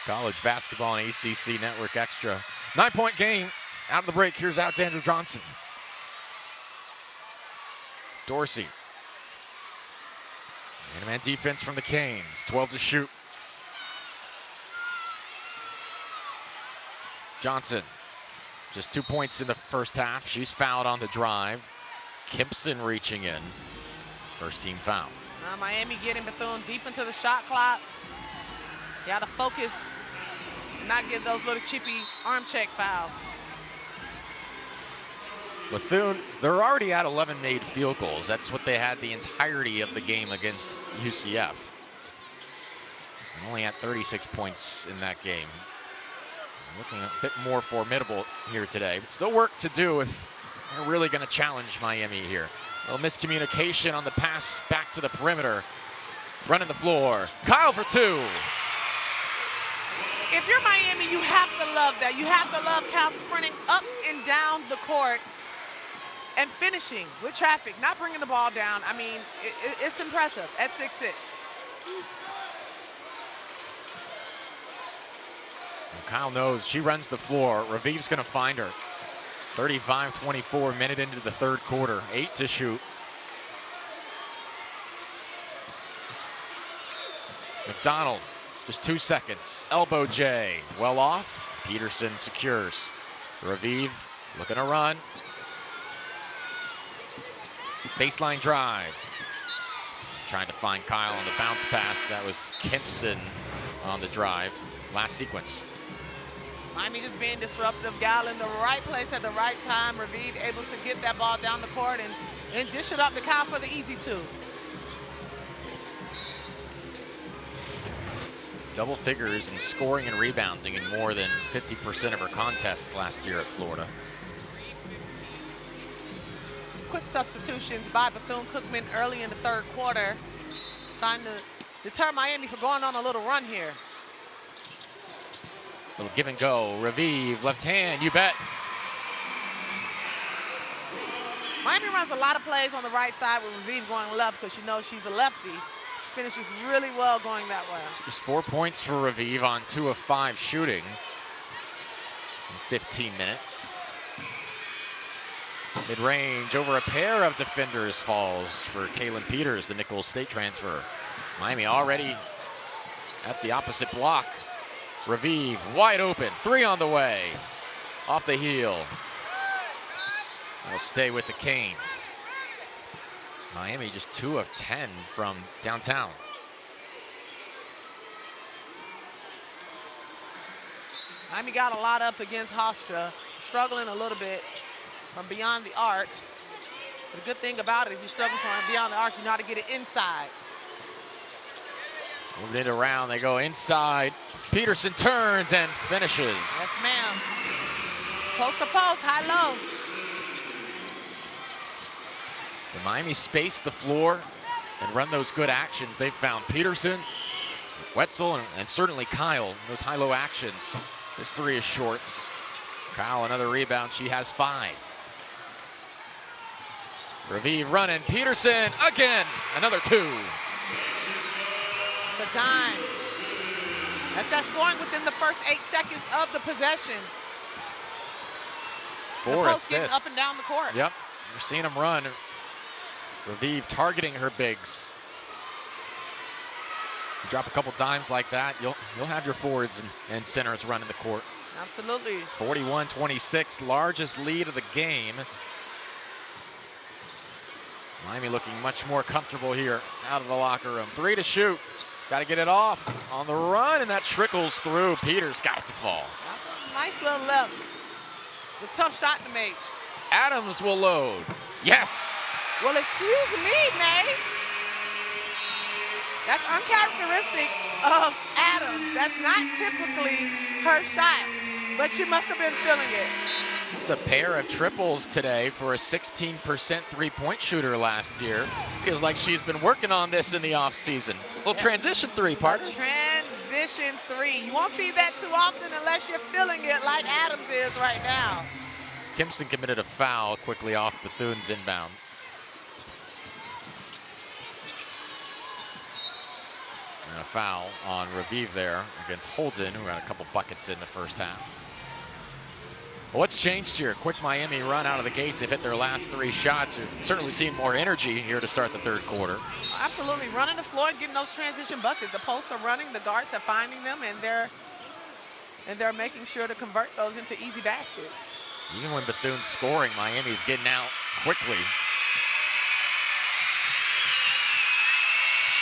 College basketball and ACC Network Extra. 9-point game. Out of the break, here's Alexander Johnson. Dorsey. Man-to-man defense from the Canes. 12 to shoot. Johnson. Just 2 points in the first half. She's fouled on the drive. Kimpson reaching in. First team foul. Miami getting Bethune deep into the shot clock. You gotta focus, not get those little chippy arm check fouls. Bethune, they're already at 11 made field goals. That's what they had the entirety of the game against UCF. Only at 36 points in that game. Looking a bit more formidable here today, but still work to do if they're really going to challenge Miami here. A little miscommunication on the pass back to the perimeter. Running the floor. Kyle for 2. If you're Miami, you have to love that. You have to love Cal sprinting up and down the court and finishing with traffic, not bringing the ball down. I mean, it's impressive at 6'6". Kyle knows she runs the floor. Raviv's going to find her. 35-24, minute into the third quarter. 8 to shoot. McDonald Just 2 seconds. Elbow J. Well off. Peterson secures. Raviv looking to run. Baseline drive. Trying to find Kyle on the bounce pass. That was Kempson on the drive. Last sequence. Miami just being disruptive. Gal in the right place at the right time. Raviv able to get that ball down the court and dish it up to Kyle for the easy two. Double figures in scoring and rebounding in more than 50% of her contests last year at Florida. Quick substitutions by Bethune-Cookman early in the third quarter, trying to deter Miami from going on a little run here. Little give and go. Raviv, left hand, you bet. Miami runs a lot of plays on the right side with Raviv going left because she knows she's a lefty. She finishes really well going that way. Just 4 points for Raviv on 2 of 5 shooting in 15 minutes. Mid-range over a pair of defenders falls for Kaylin Peters, the Nichols State transfer. Miami already at the opposite block. Raviv wide open, 3 on the way. Off the heel. Will stay with the Canes. Miami just 2 of 10 from downtown. Miami got a lot up against Hofstra, struggling a little bit from beyond the arc. But the good thing about it, if you're struggling from beyond the arc, you know how to get it inside. Moving it around, they go inside. Peterson turns and finishes. Yes, ma'am. Post to post, high low. When Miami spaced the floor and run those good actions, they found Peterson, Wetzel, and certainly Kyle. Those high-low actions. This 3 is shorts. Kyle, another rebound. She has 5. Raviv running. Peterson again. Another 2. The time. That's that scoring within the first 8 seconds of the possession. 4 post getting assists. Up and down the court. Yep, you're seeing them run. Raviv targeting her bigs. You drop a couple dimes like that, you'll have your forwards and centers running the court. Absolutely. 41-26, largest lead of the game. Miami looking much more comfortable here out of the locker room. 3 to shoot. Got to get it off on the run, and that trickles through. Peters got it to fall. Nice little left. It's a tough shot to make. Adams will load. Yes! Well, excuse me, Nay. That's uncharacteristic of Adams. That's not typically her shot, but she must have been feeling it. It's a pair of triples today for a 16% three-point shooter last year. Feels like she's been working on this in the offseason. Little transition 3, partner. Transition 3. You won't see that too often unless you're feeling it like Adams is right now. Kempson committed a foul quickly off Bethune's inbound. And a foul on Raviv there against Holden, who had a couple buckets in the first half. Well, what's changed here? Quick Miami run out of the gates. They've hit their last 3 shots. We've certainly seen more energy here to start the third quarter. Absolutely, running the floor and getting those transition buckets. The posts are running, the guards are finding them, and they're making sure to convert those into easy baskets. Even when Bethune's scoring, Miami's getting out quickly.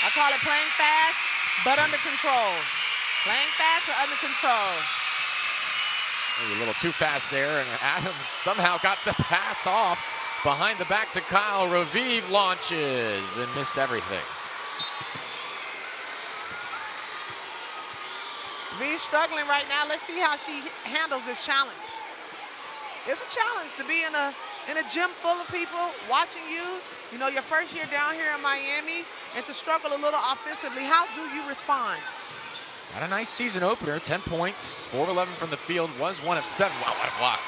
I call it playing fast, but under control. Playing fast, but under control. Maybe a little too fast there, and Adams somehow got the pass off. Behind the back to Kyle. Raviv launches and missed everything. Raviv's struggling right now. Let's see how she handles this challenge. It's a challenge to be in a gym full of people watching you. You know, your first year down here in Miami, and to struggle a little offensively. How do you respond? Had a nice season opener, 10 points, 4 of 11 from the field, was 1 of 7. Wow, what a block.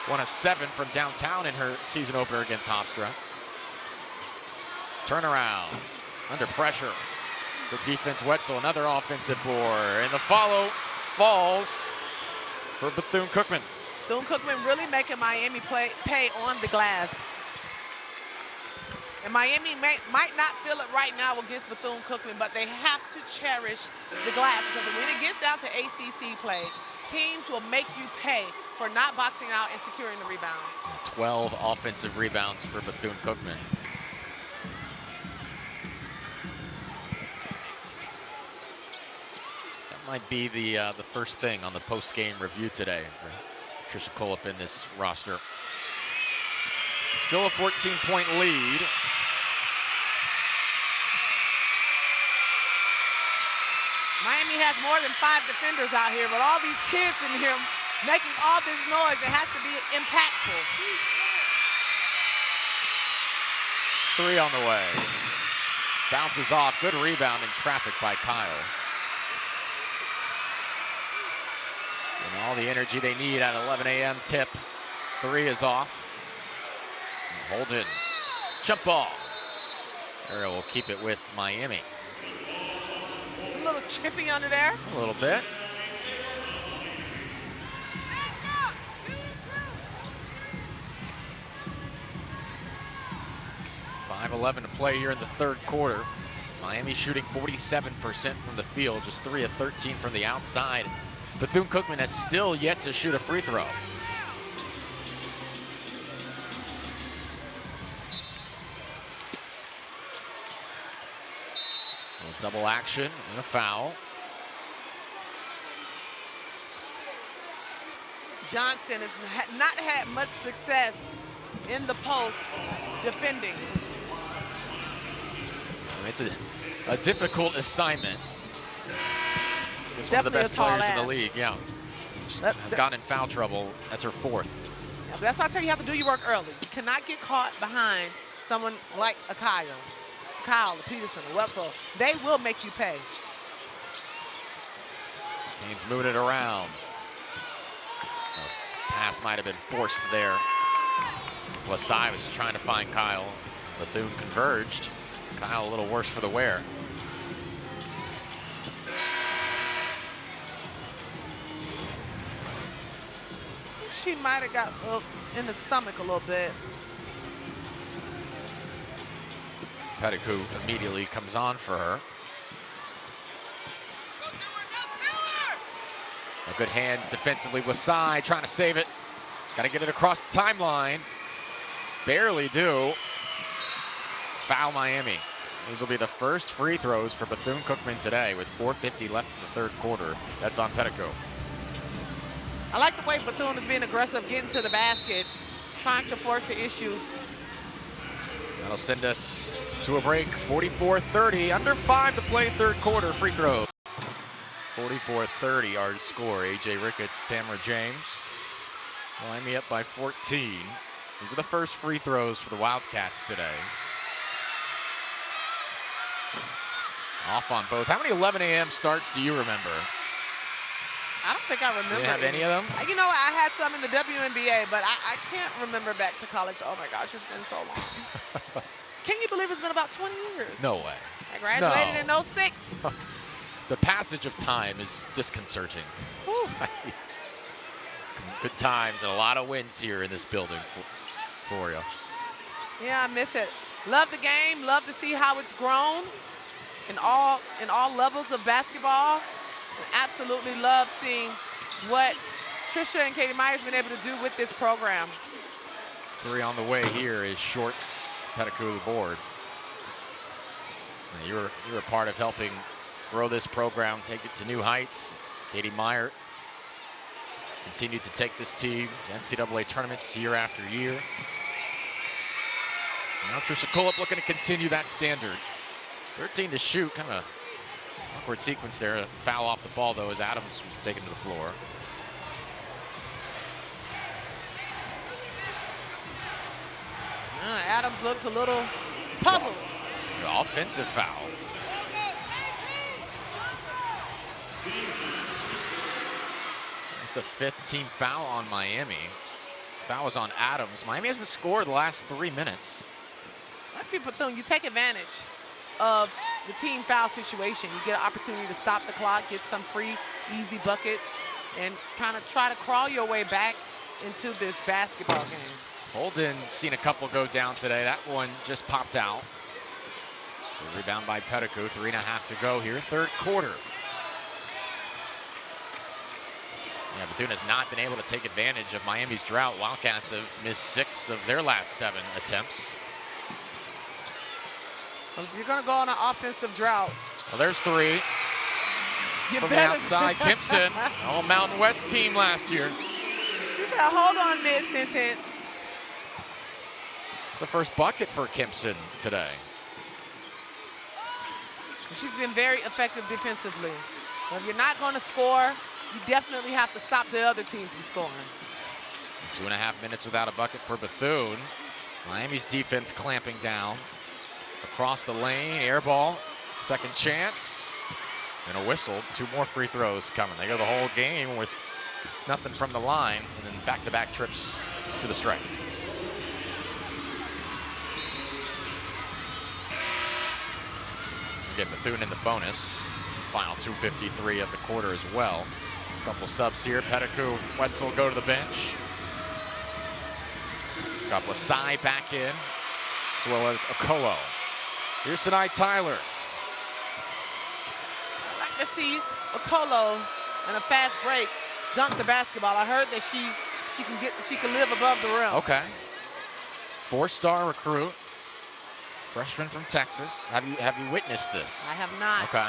1 of 7 from downtown in her season opener against Hofstra. Turnaround, under pressure. Good defense, Wetzel, another offensive board. And the follow falls for Bethune-Cookman. Bethune-Cookman really making Miami pay on the glass. And Miami might not feel it right now against Bethune-Cookman, but they have to cherish the glass because when it gets down to ACC play, teams will make you pay for not boxing out and securing the rebound. 12 offensive rebounds for Bethune-Cookman. That might be the first thing on the post-game review today for Trisha Colop in this roster. Still a 14-point lead. Miami has more than 5 defenders out here, but all these kids in here making all this noise, it has to be impactful. 3 on the way. Bounces off. Good rebound in traffic by Kyle. And all the energy they need at 11 a.m. tip. 3 is off. Holden. Jump ball. Ariel will keep it with Miami. A little chippy under there. A little bit. .5:11 to play here in the third quarter. Miami shooting 47% from the field, just 3 of 13 from the outside. Bethune-Cookman has still yet to shoot a free throw. Double action and a foul. Johnson has not had much success in the post defending. It's a difficult assignment. It's one of the best players in the league, yeah. Has gotten in foul trouble. That's her 4th. Yeah, but that's why I tell you, you have to do your work early. You cannot get caught behind someone like a Kyle, a Peterson, a Wetzel. They will make you pay. Kane's moving it around. Pass might have been forced there. Lasai was trying to find Kyle. Bethune converged. Kyle a little worse for the wear. She might have got in the stomach a little bit. Pettigrew immediately comes on for her. Good hands defensively. Wasai trying to save it. Got to get it across the timeline. Barely do. Foul Miami. These will be the first free throws for Bethune-Cookman today with 4:50 left in the third quarter. That's on Pettigrew. I like the way Bethune is being aggressive, getting to the basket, trying to force the issue. That'll send us to a break. 44-30, under 5 to play third quarter. Free throw. 44-30 our score. AJ Ricketts, Tamara James. Miami up by 14. These are the first free throws for the Wildcats today. Off on both. How many 11 a.m. starts do you remember? I don't think I remember. Do you have any of them? You know, I had some in the WNBA, but I can't remember back to college. Oh my gosh, it's been so long. Can you believe it's been about 20 years? No way. I graduated in 06. The passage of time is disconcerting. Good times and a lot of wins here in this building for you. Yeah, I miss it. Love the game. Love to see how it's grown in all levels of basketball. And absolutely love seeing what Trisha and Katie Meyer's been able to do with this program. 3 on the way here is Shorts, Pettigrew the board. And you're a part of helping grow this program, take it to new heights. Katie Meyer continued to take this team to NCAA tournaments year after year. Now Trisha Colop looking to continue that standard. 13 to shoot, kind of awkward sequence there. A foul off the ball though as Adams was taken to the floor. Adams looks a little puzzled. Offensive foul. That's the 5th team foul on Miami. Foul was on Adams. Miami hasn't scored the last 3 minutes. Like Bethune, you take advantage of the team foul situation. You get an opportunity to stop the clock, get some free, easy buckets, and kind of try to crawl your way back into this basketball game. Holden's seen a couple go down today. That one just popped out. The rebound by Pettigrew, 3.5 to go here, third quarter. Yeah, Bethune has not been able to take advantage of Miami's drought. Wildcats have missed 6 of their last 7 attempts. Well, if you're going to go on an offensive drought. Well, there's 3 from the outside. Kimpson, all Mountain West team last year. She said, hold on mid-sentence. It's the first bucket for Kimpson today. She's been very effective defensively. But if you're not going to score, you definitely have to stop the other team from scoring. 2.5 minutes without a bucket for Bethune. Miami's defense clamping down. Across the lane, air ball, second chance, and a whistle. 2 more free throws coming. They go the whole game with nothing from the line, and then back-to-back trips to the stripe. Get Bethune in the bonus. Final 2:53 of the quarter as well. A couple subs here. Pettigrew, Wetzel go to the bench. Got Lasai back in, as well as Okolo. Here's Ahnay Tyler. I'd like to see Okolo in a fast break dunk the basketball. I heard that she can live above the rim. Okay. 4-star recruit. Freshman from Texas. Have you witnessed this? I have not. Okay.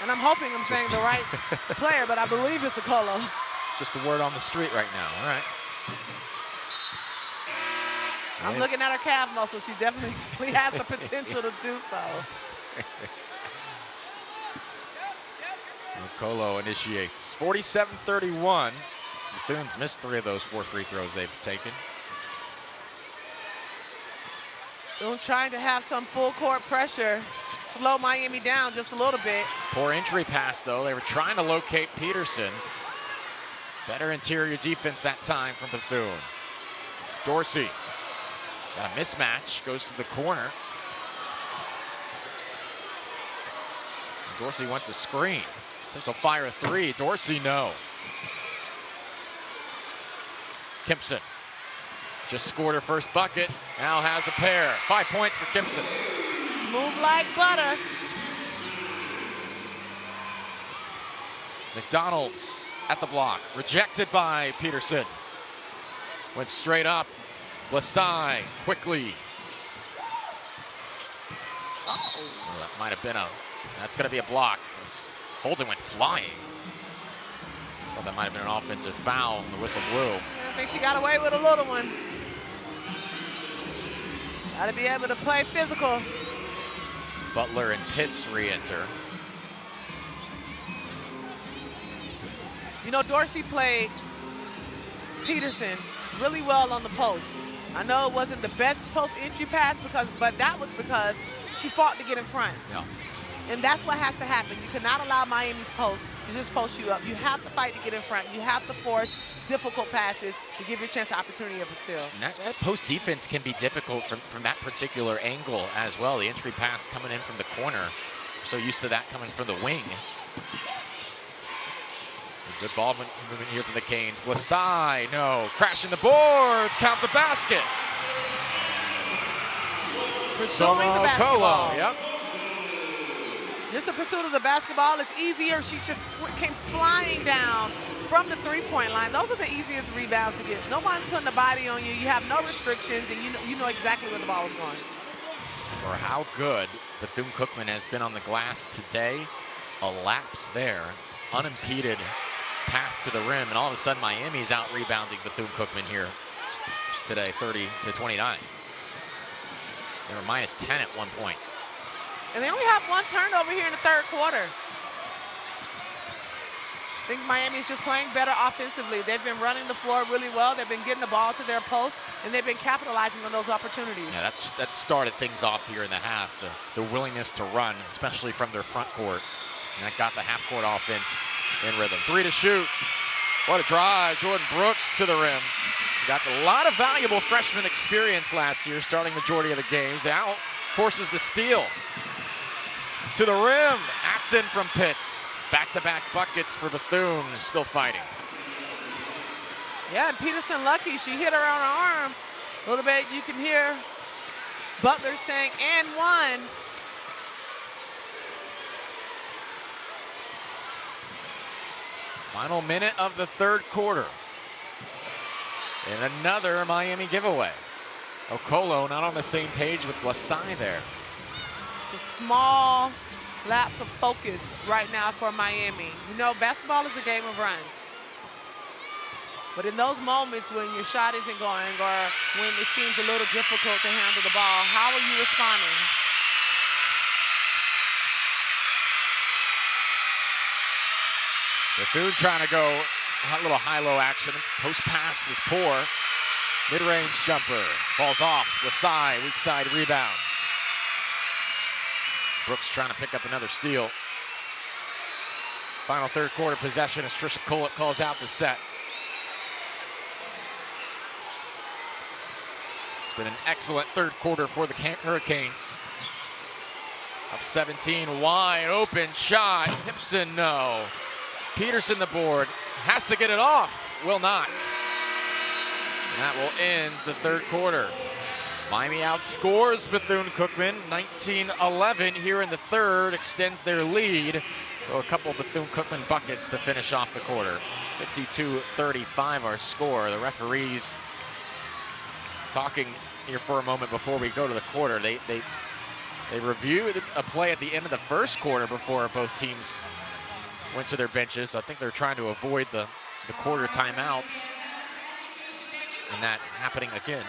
And I'm hoping I'm saying the right player, but I believe it's Okolo. Just the word on the street right now. All right. I'm looking at her calf muscle. She definitely has the potential to do so. Okolo initiates. 47-31. Bethune's missed 3 of those 4 free throws they've taken. They're trying to have some full court pressure, slow Miami down just a little bit. Poor entry pass, though. They were trying to locate Peterson. Better interior defense that time from Bethune. Dorsey. Got a mismatch, goes to the corner. Dorsey wants a screen. Says he'll fire a 3. Dorsey, no. Kimpson just scored her first bucket. Now has a pair. 5 points for Kimpson. Smooth like butter. McDonald's at the block. Rejected by Peterson. Went straight up. Lasai quickly. Well, that might have been that's going to be a block. Holden went flying. Well, that might have been an offensive foul, and the whistle blew. I think she got away with a little one. Got to be able to play physical. Butler and Pitts re-enter. You know, Dorsey played Peterson really well on the post. I know it wasn't the best post entry pass, but that was because she fought to get in front. Yeah. And that's what has to happen. You cannot allow Miami's post to just post you up. You have to fight to get in front. You have to force difficult passes to give your chance an opportunity of a steal. That post defense can be difficult from that particular angle as well. The entry pass coming in from the corner. We're so used to that coming from the wing. Good ball movement here for the Canes. Lasai, no. Crashing the boards, count the basket. Pursuing the basketball. Yep. Just the pursuit of the basketball. It's easier. She just came flying down from the three-point line. Those are the easiest rebounds to get. No one's putting a body on you. You have no restrictions, and you know exactly where the ball is going. For how good Bethune-Cookman has been on the glass today, a lapse there, unimpeded path to the rim, and all of a sudden Miami's out rebounding Bethune-Cookman here today, 30-29. They were minus 10 at one point. And they only have 1 turnover here in the third quarter. I think Miami's just playing better offensively. They've been running the floor really well. They've been getting the ball to their post, and they've been capitalizing on those opportunities. Yeah, that started things off here in the half, the willingness to run, especially from their front court. And that got the half-court offense in rhythm. 3 to shoot. What a drive. Jordan Brooks to the rim. Got a lot of valuable freshman experience last year, starting majority of the games. Out, forces the steal. To the rim. That's in from Pitts. Back-to-back buckets for Bethune, still fighting. Yeah, and Peterson lucky. She hit her on her arm a little bit. You can hear Butler saying, and one. Final minute of the third quarter. And another Miami giveaway. Okolo not on the same page with Lasai there. It's a small lapse of focus right now for Miami. You know, basketball is a game of runs. But in those moments when your shot isn't going or when it seems a little difficult to handle the ball, how are you responding? Bethune trying to go a little high-low action. Post pass was poor. Mid-range jumper falls off. Lasai, weak side rebound. Brooks trying to pick up another steal. Final third quarter possession as Trisha Collett calls out the set. It's been an excellent third quarter for the Hurricanes. Up 17, wide open shot. Hipson, no. Peterson the board, has to get it off, will not. And that will end the third quarter. Miami outscores Bethune-Cookman 19-11 here in the third, extends their lead. So a couple Bethune-Cookman buckets to finish off the quarter. 52-35 our score. The referees talking here for a moment before we go to the quarter. They reviewed a play at the end of the first quarter before both teams went to their benches. I think they're trying to avoid the quarter timeouts and that happening again.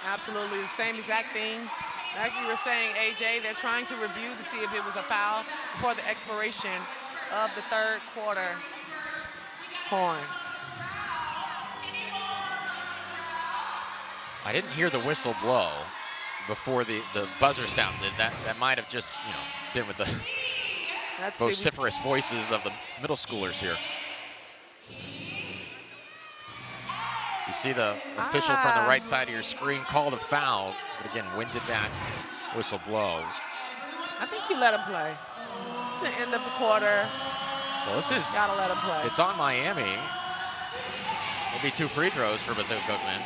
Absolutely, the same exact thing. Like you were saying, AJ, they're trying to review to see if it was a foul before the expiration of the third quarter horn. I didn't hear the whistle blow before the buzzer sounded. That might have just, you know, been with the vociferous voices of the middle schoolers here. You see the official from the right side of your screen call the foul, but again, when did that whistle blow? I think he let him play. It's the end of the quarter. Well, this is, gotta let him play. It's on Miami. It'll be 2 free throws for Bethune-Cookman.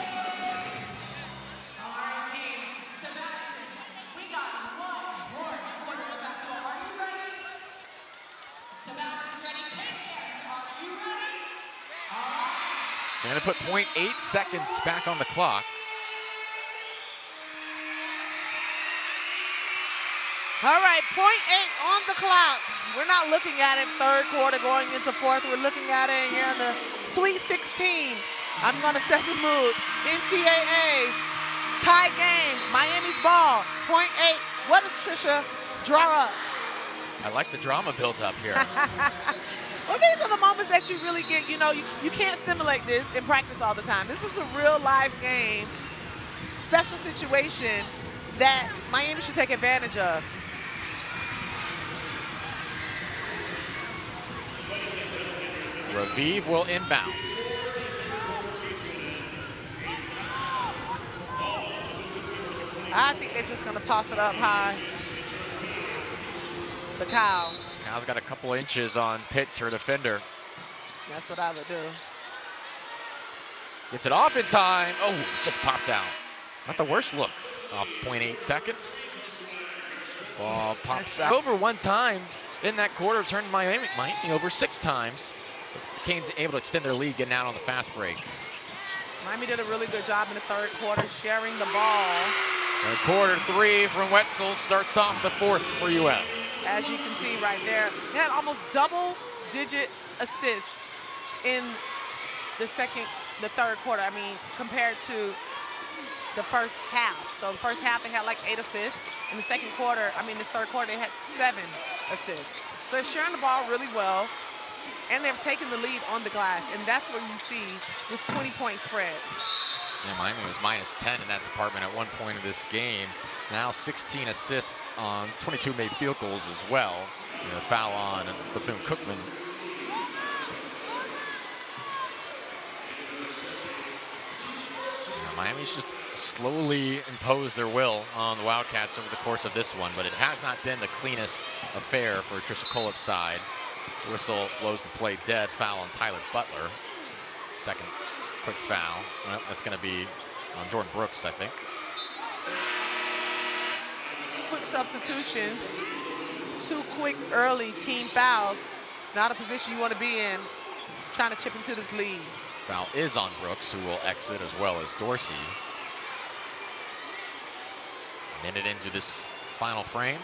So I'm going to put 0.8 seconds back on the clock. All right, 0.8 on the clock. We're not looking at it third quarter going into fourth. We're looking at it here in the Sweet 16. I'm going to set the mood. NCAA, tie game, Miami's ball, 0.8. What does Trisha draw up? I like the drama built up here. Well, these are the moments that you really get, you know, you can't simulate this in practice all the time. This is a real live game, special situation that Miami should take advantage of. Raviv will inbound. I think they're just going to toss it up high to Kyle. Kyle's got a couple inches on Pitts, her defender. That's what I would do. Gets it off in time. Oh, just popped out. Not the worst look off 0.8 seconds. Ball pops out. Over one time in that quarter, turned Miami over 6 times. The Canes able to extend their lead, getting out on the fast break. Miami did a really good job in the third quarter, sharing the ball. And quarter 3 from Wetzel starts off the fourth for UM. As you can see right there, they had almost double-digit assists in the third quarter. I mean, compared to the first half. So the first half, they had like 8 assists. In the second quarter, this third quarter, they had 7 assists. So they're sharing the ball really well, and they've taken the lead on the glass, and that's where you see this 20-point spread. Yeah, Miami was -10 in that department at one point of this game. Now 16 assists on 22 made field goals as well. The foul on Bethune-Cookman. Miami's just slowly imposed their will on the Wildcats over the course of this one, but it has not been the cleanest affair for Trisha Collett's side. The whistle blows the play dead. Foul on Tyler Butler. second quick foul. Well, that's going to be on Jordan Brooks, I think. Quick substitutions. 2 quick early team fouls. Not a position you want to be in, trying to chip into this lead. Foul is on Brooks, who will exit, as well as Dorsey. A minute into this final frame.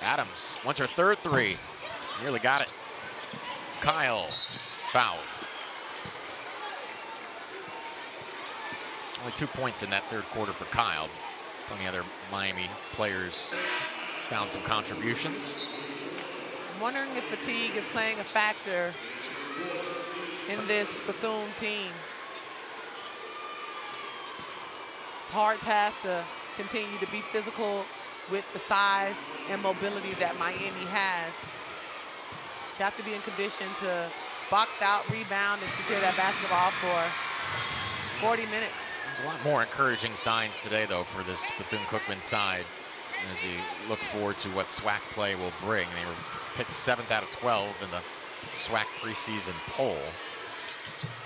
Adams wants her third three. Nearly got it. Kyle, foul. Only 2 points in that third quarter for Kyle. Plenty other Miami players found some contributions. I'm wondering if fatigue is playing a factor in this Bethune team. It's a hard task to continue to be physical with the size and mobility that Miami has. You have to be in condition to box out, rebound, and secure that basketball for 40 minutes. There's a lot more encouraging signs today, though, for this Bethune-Cookman side as you look forward to what SWAC play will bring. They were picked 7th out of 12 in the SWAC preseason poll.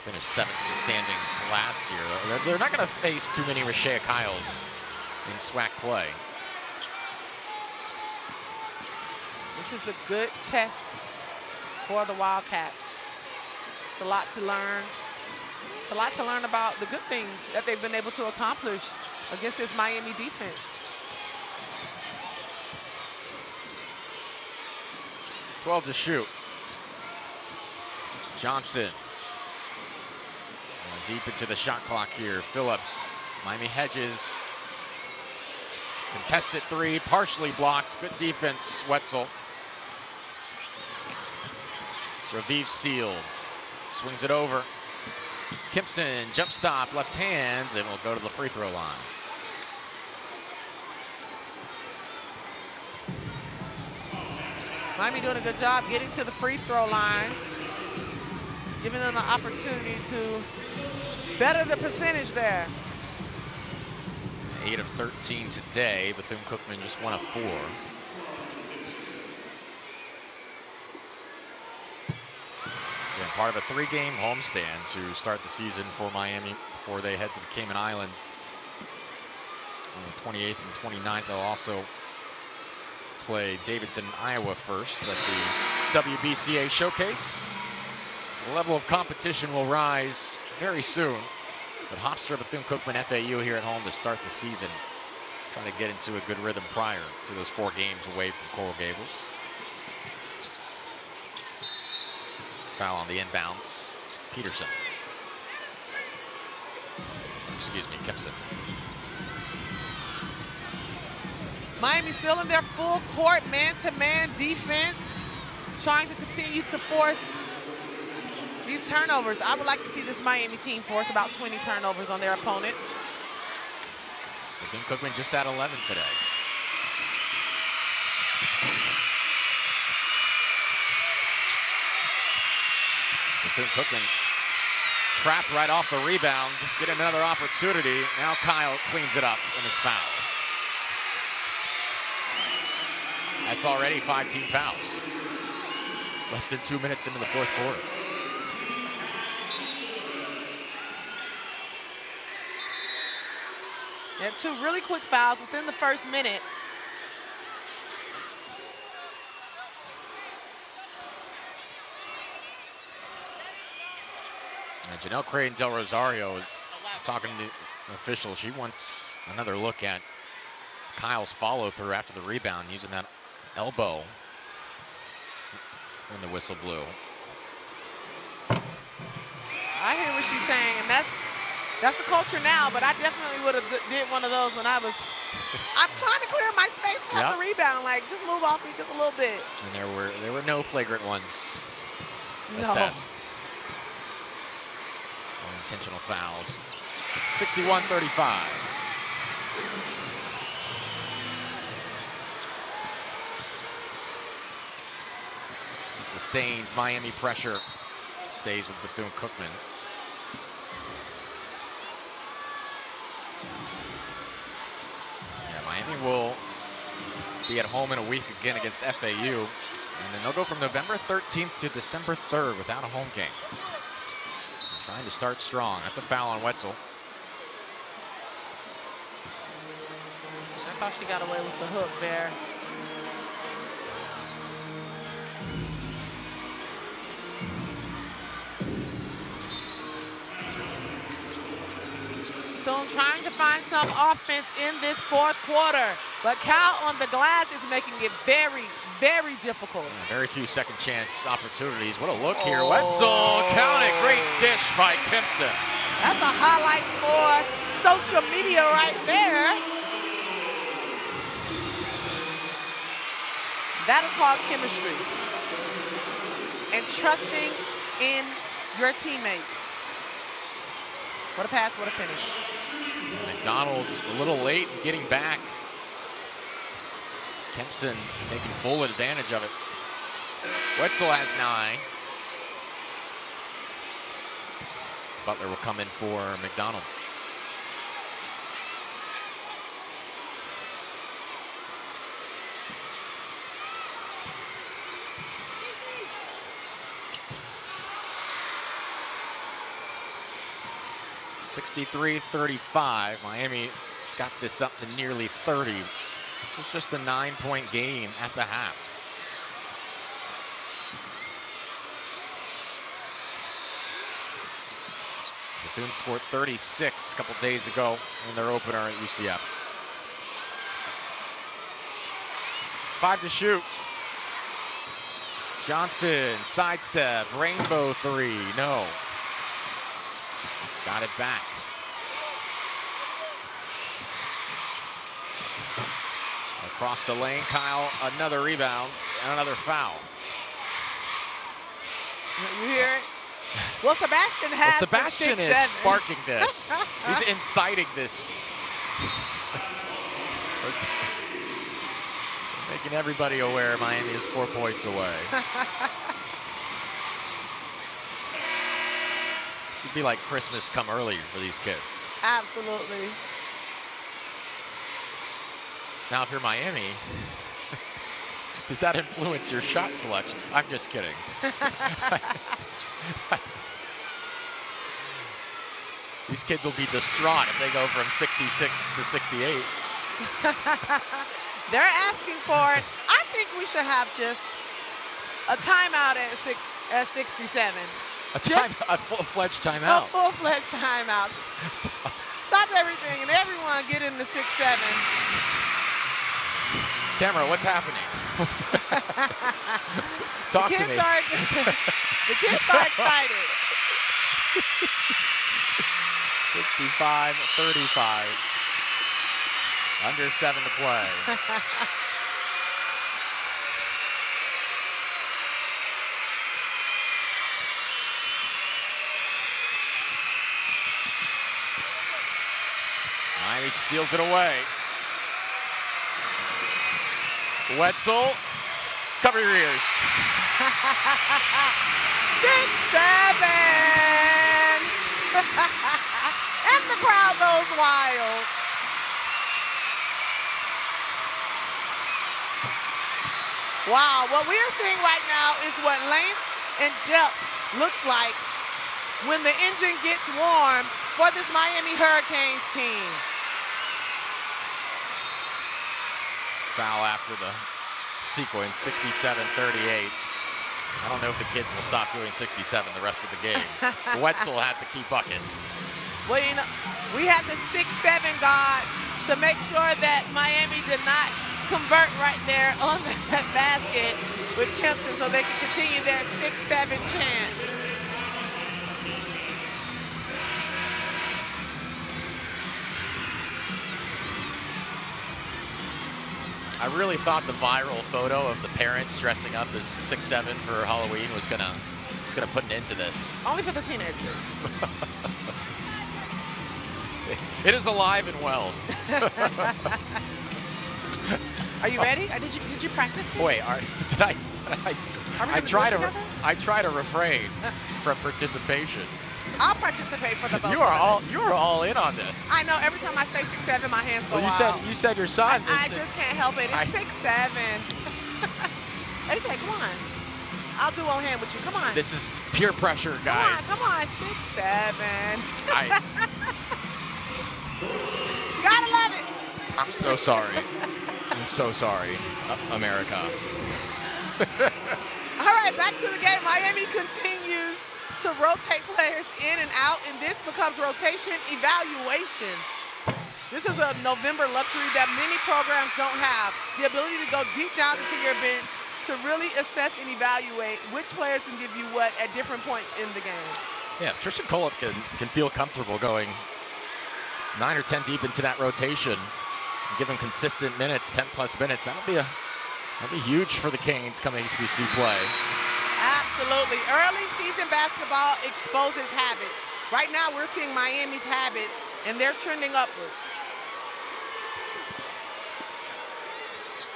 Finished 7th in the standings last year. They're not going to face too many Shaya Kyles in SWAC play. This is a good test for the Wildcats. It's a lot to learn. It's a lot to learn about the good things that they've been able to accomplish against this Miami defense. .12 to shoot. Johnson. Deep into the shot clock here. Phillips. Miami hedges. Contested three, partially blocked. Good defense, Wetzel. Raviv seals. Swings it over. Kimpson, jump stop, left hand, and will go to the free throw line. Miami doing a good job getting to the free throw line, giving them the opportunity to better the percentage there. 8 of 13 today. Bethune-Cookman just 1 of 4. Again, part of a 3-game homestand to start the season for Miami before they head to the Cayman Island on the 28th and 29th. They'll also play Davidson, Iowa first at the WBCA Showcase. So the level of competition will rise very soon. But Hofstra, Bethune-Cookman, FAU here at home to start the season, trying to get into a good rhythm prior to those 4 games away from Coral Gables. Foul on the inbounds. Peterson. Excuse me, Kimpson. Miami still in their full court man-to-man defense, trying to continue to force these turnovers. I would like to see this Miami team force about 20 turnovers on their opponents. Bethune-Cookman just at 11 today. Bethune-Cookman trapped right off the rebound, just get another opportunity. Now Kyle cleans it up and is fouled. That's already 5 team fouls. Less than 2 minutes into the 4th quarter. And 2 really quick fouls within the first minute. And Janelle Creighton Del Rosario is talking to the official. She wants another look at Kyle's follow-through after the rebound, using that elbow when the whistle blew. I hear what she's saying, and that's the culture now, but I definitely would have did one of those when I'm trying to clear my space off the rebound, like just move off me just a little bit. And there were no flagrant ones assessed. Unintentional fouls. 61-35. Sustains Miami pressure. Stays with Bethune-Cookman. Yeah, Miami will be at home in a week again against FAU. And then they'll go from November 13th to December 3rd without a home game. Trying to start strong. That's a foul on Wetzel. I thought she got away with the hook there. Bethune trying to find some offense in this fourth quarter, but Kyle on the glass is making it very, very difficult. Yeah, very few second chance opportunities. What a look here. Wetzel, count it. Great dish by Kimpson. That's a highlight for social media right there. That is called chemistry and trusting in your teammates. What a pass, what a finish. McDonald just a little late in getting back. Kempson taking full advantage of it. Wetzel has 9. Butler will come in for McDonald. (63-35). Miami's got this up to nearly 30. This was just a 9-point game at the half. Bethune scored 36 a couple days ago in their opener at UCF. 5 to shoot. Johnson, sidestep, rainbow 3, no. Got it back. Across the lane, Kyle, another rebound and another foul. You hear it? Well, Sebastian has Sebastian is sparking this. He's inciting this. Making everybody aware Miami is 4 points away. Should be like Christmas come early for these kids. Absolutely. Now, if you're Miami, does that influence your shot selection? I'm just kidding. These kids will be distraught if they go from 66 to 68. They're asking for it. I think we should have just a timeout at 67. A full-fledged timeout. A full-fledged timeout. Stop everything and everyone get in the 6-7. Tamara, what's happening? Talk to me. The kids are excited. 65-35. Under 7 to play. Miami steals it away. Wetzel, cover your ears. 6-7. And the crowd goes wild. Wow, what we are seeing right now is what length and depth looks like when the engine gets warm for this Miami Hurricanes team. Foul after the sequence, 67-38. I don't know if the kids will stop doing 67 the rest of the game. Wetzel had the key bucket. Well, you know, we had the 6-7 guard to make sure that Miami did not convert right there on that basket with Kempson so they can continue their 6-7 chant. I really thought the viral photo of the parents dressing up as 6'7" for Halloween was gonna put an end to this. Only for the teenagers. It is alive and well. Are you ready? Did you practice? Wait, I try to refrain from participation. I'll participate for the both. You are all in on this. I know. Every time I say 6'7", my hands go well, wild. you said your son. I just can't help it. It's 6'7". AJ, come on. I'll do one hand with you. Come on. This is peer pressure, guys. Come on. 6, 7. Gotta love it. I'm so sorry. I'm so sorry, America. All right, back to the game. Miami continues to rotate players in and out, and this becomes rotation evaluation. This is a November luxury that many programs don't have. The ability to go deep down into your bench to really assess and evaluate which players can give you what at different points in the game. Yeah, if Tristan Kolop can feel comfortable going 9 or 10 deep into that rotation, and give him consistent minutes, 10-plus minutes, that'll be huge for the Canes come ACC play. Absolutely. Early season basketball exposes habits. Right now, we're seeing Miami's habits, and they're trending upward.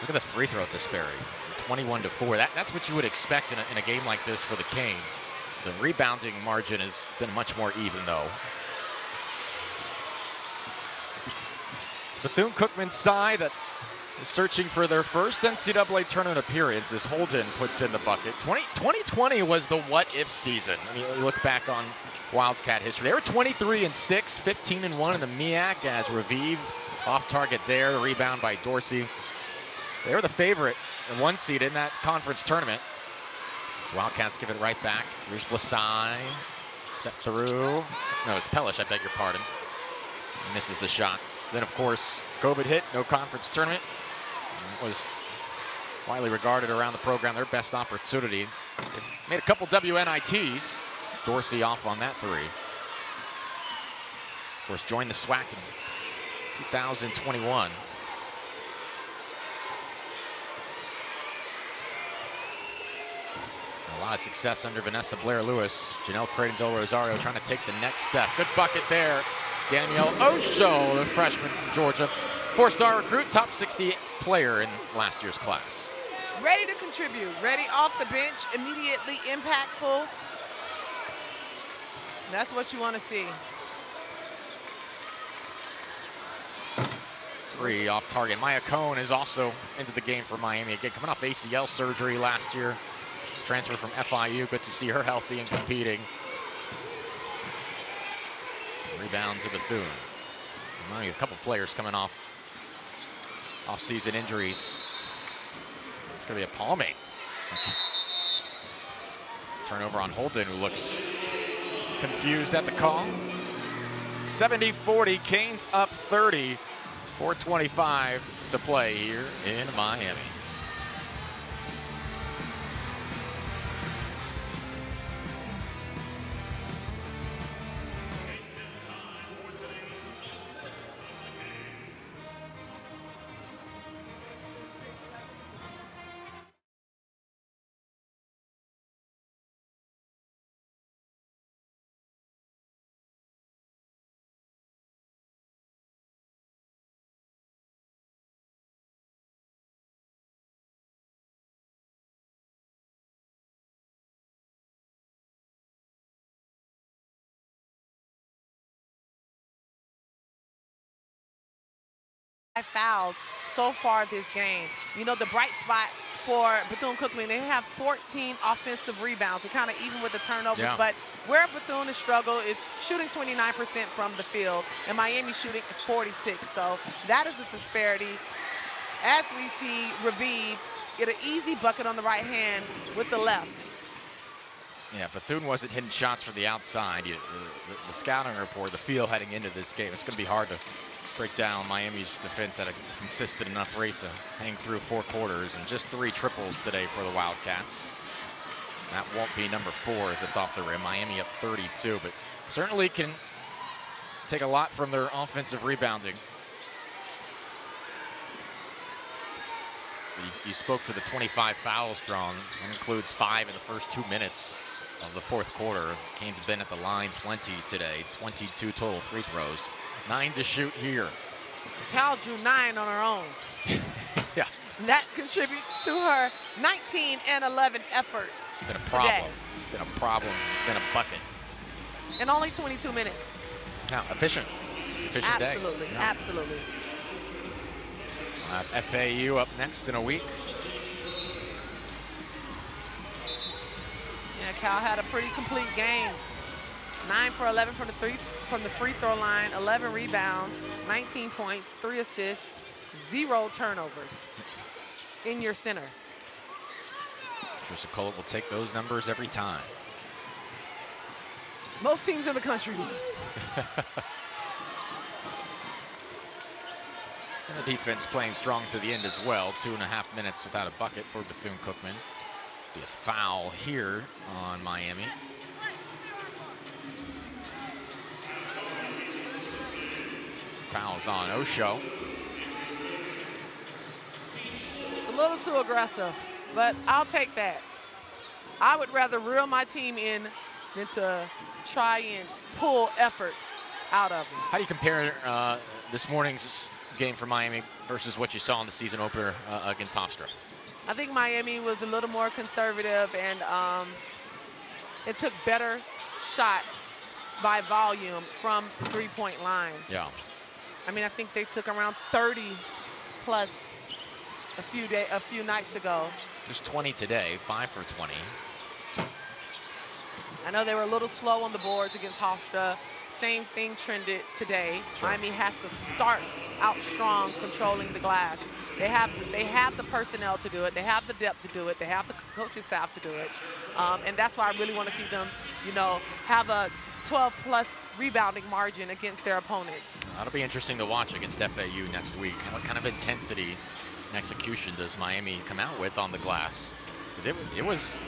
Look at this free throw disparity, 21-4. That's what you would expect in a game like this for the Canes. The rebounding margin has been much more even, though. It's Bethune-Cookman's side that is searching for their first NCAA tournament appearance as Holden puts in the bucket. 2020 was the what-if season. I mean, you look back on Wildcat history. They were 23-6, 15-1 in the MEAC as Raviv off target there. The rebound by Dorsey. They were the favorite and 1 seed in that conference tournament. So Wildcats give it right back. Here's Blasai. Step through. No, it's Pellish, I beg your pardon. He misses the shot. Then, of course, COVID hit. No conference tournament. It was widely regarded around the program their best opportunity. They've made a couple WNITs. It's Dorsey off on that 3. Of course, joined the SWAC in 2021. A lot of success under Vanessa Blair-Lewis. Janelle Creighton Del Rosario trying to take the next step. Good bucket there. Danielle Osho, the freshman from Georgia. 4-star recruit, top 60 player in last year's class. Ready to contribute, ready off the bench, immediately impactful. That's what you want to see. 3 off target. Maya Cohn is also into the game for Miami. Again, coming off ACL surgery last year. Transfer from FIU, good to see her healthy and competing. Rebound to Bethune. A couple players coming off off-season injuries. It's going to be a palmate. Turnover on Holden, who looks confused at the call. 70-40, Canes up 30. 4:25 to play here in Miami. Fouls so far this game. You know, the bright spot for Bethune-Cookman, they have 14 offensive rebounds. They're kind of even with the turnovers, yeah. But where Bethune has struggled is shooting 29% from the field, and Miami shooting 46. So that is the disparity. As we see Raviv get an easy bucket on the right hand with the left. Yeah, Bethune wasn't hitting shots from the outside. The scouting report, the feel heading into this game, it's going to be hard to break down Miami's defense at a consistent enough rate to hang through 4 quarters, and just 3 triples today for the Wildcats. That won't be number 4 as it's off the rim. Miami up 32, but certainly can take a lot from their offensive rebounding. You spoke to the 25 fouls drawn. That includes 5 in the first 2 minutes of the 4th quarter. Canes have been at the line plenty today. 22 total free throws. 9 to shoot here. Cal drew 9 on her own. Yeah. And that contributes to her 19 and 11 effort. It's been a problem. Today. It's been a problem. It's been a bucket. In only 22 minutes. Yeah, efficient. Efficient day. Absolutely, Yeah. absolutely. FAU up next in a week. Kyle had a pretty complete game. 9 for 11 from the free throw line, 11 rebounds, 19 points, 3 assists, 0 turnovers in your center. Trisha Cullet will take those numbers every time. Most teams in the country. And the defense playing strong to the end as well. 2.5 minutes without a bucket for Bethune-Cookman. Be a foul here on Miami. Fouls on Osho. It's a little too aggressive, but I'll take that. I would rather reel my team in than to try and pull effort out of them. How do you compare this morning's game for Miami versus what you saw in the season opener against Hofstra? I think Miami was a little more conservative, and it took better shots by volume from the three-point line. Yeah. I mean, I think they took around 30 plus a few nights ago. Just 20 today, 5 for 20. I know they were a little slow on the boards against Hofstra. Same thing trended today. Sure. Miami has to start out strong, controlling the glass. They have the personnel to do it. They have the depth to do it. They have the coaching staff to do it. And that's why I really want to see them, have a 12-plus rebounding margin against their opponents. That'll be interesting to watch against FAU next week. What kind of intensity and execution does Miami come out with on the glass? Because it was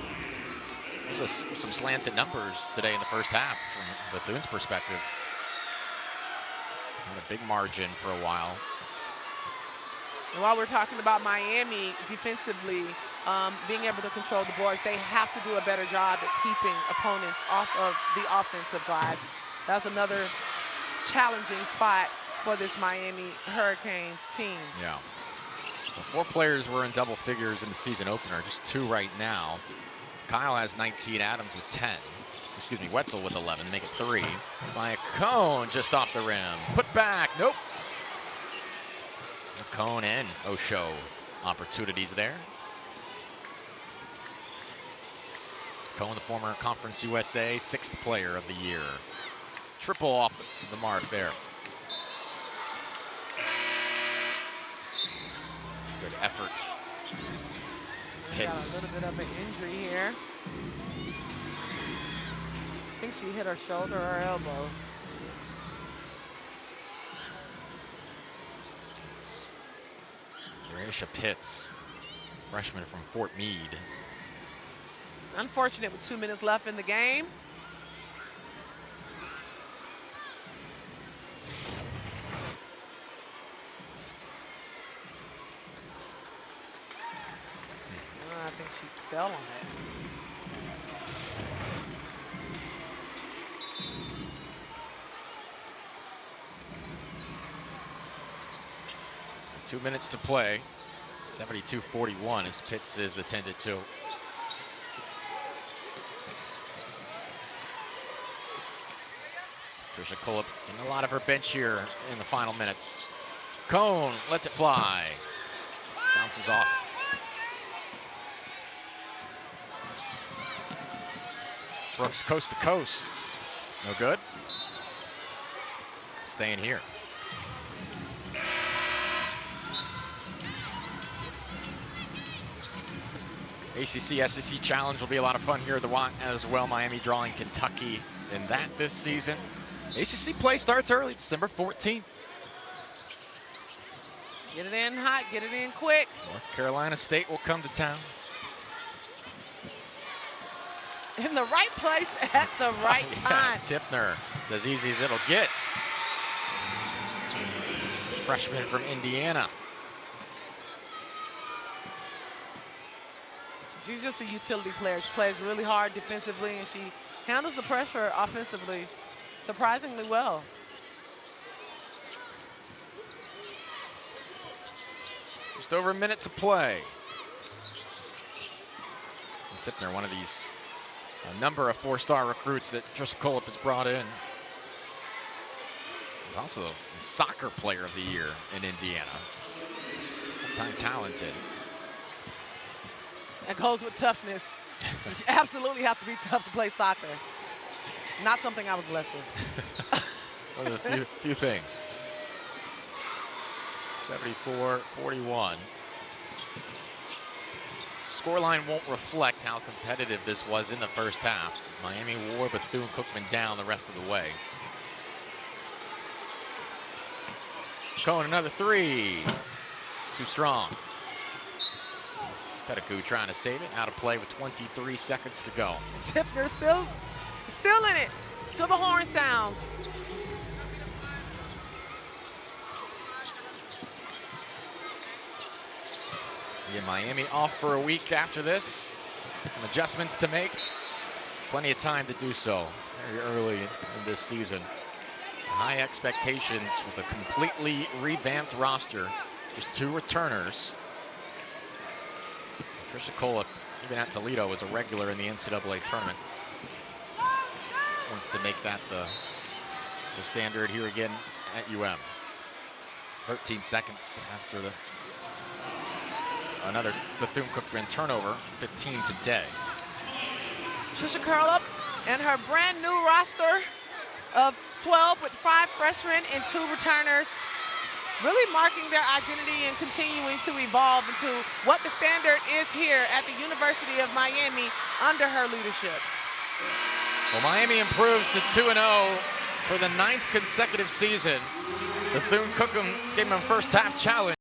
some slanted numbers today in the first half from Bethune's perspective. Had a big margin for a while. And while we're talking about Miami defensively, being able to control the boards, they have to do a better job at keeping opponents off of the offensive glass. That's another challenging spot for this Miami Hurricanes team. Yeah. Well, 4 players were in double figures in the season opener, just 2 right now. Kyle has 19, Adams with 10. Excuse me, Wetzel with 11, make it 3. By a Cone just off the rim. Put back, nope. Cone and Osho opportunities there. Cone, the former Conference USA 6th player of the year. Triple off the mark there. Good effort. Pitts. Got a little bit of an injury here. I think she hit her shoulder or elbow. Aisha Pitts, freshman from Fort Meade. Unfortunate with 2 minutes left in the game. I think she fell on it. Two minutes to play. 72-41 as Pitts is attended to. Trisha Cullet getting a lot of her bench here in the final minutes. Cone lets it fly. Bounces off. Brooks coast to coast. No good. Staying here. ACC SEC Challenge will be a lot of fun here at the WAT as well. Miami drawing Kentucky in that this season. ACC play starts early, December 14th. Get it in hot, get it in quick. North Carolina State will come to town. In the right place at the right time. Tiffner, it's as easy as it'll get. Freshman from Indiana. She's just a utility player. She plays really hard defensively, and she handles the pressure offensively surprisingly well. Just over a minute to play. And Tippner, one of these, a number of 4-star recruits that Trisha Cullet has brought in. He's also the soccer player of the year in Indiana. Full-time talented. That goes with toughness. You absolutely have to be tough to play soccer. Not something I was blessed with. One of the few things. 74-41. Scoreline won't reflect how competitive this was in the first half. Miami wore Bethune-Cookman down the rest of the way. Cohen, another three. Too strong. Pettigrew trying to save it. Out of play with 23 seconds to go. Tipner still in it. Till the horn sounds. Yeah, Miami off for a week after this. Some adjustments to make. Plenty of time to do so very early in this season. High expectations with a completely revamped roster. Just 2 returners. Trisha Kolek, even at Toledo, was a regular in the NCAA tournament. Wants to make that the standard here again at UM. 13 seconds after another Bethune-Cookman turnover, 15 today. Trisha curl up and her brand new roster of 12 with 5 freshmen and 2 returners, really marking their identity and continuing to evolve into what the standard is here at the University of Miami under her leadership. Well, Miami improves to 2-0 for the 9th consecutive season. Bethune-Cookman gave them a first half challenge.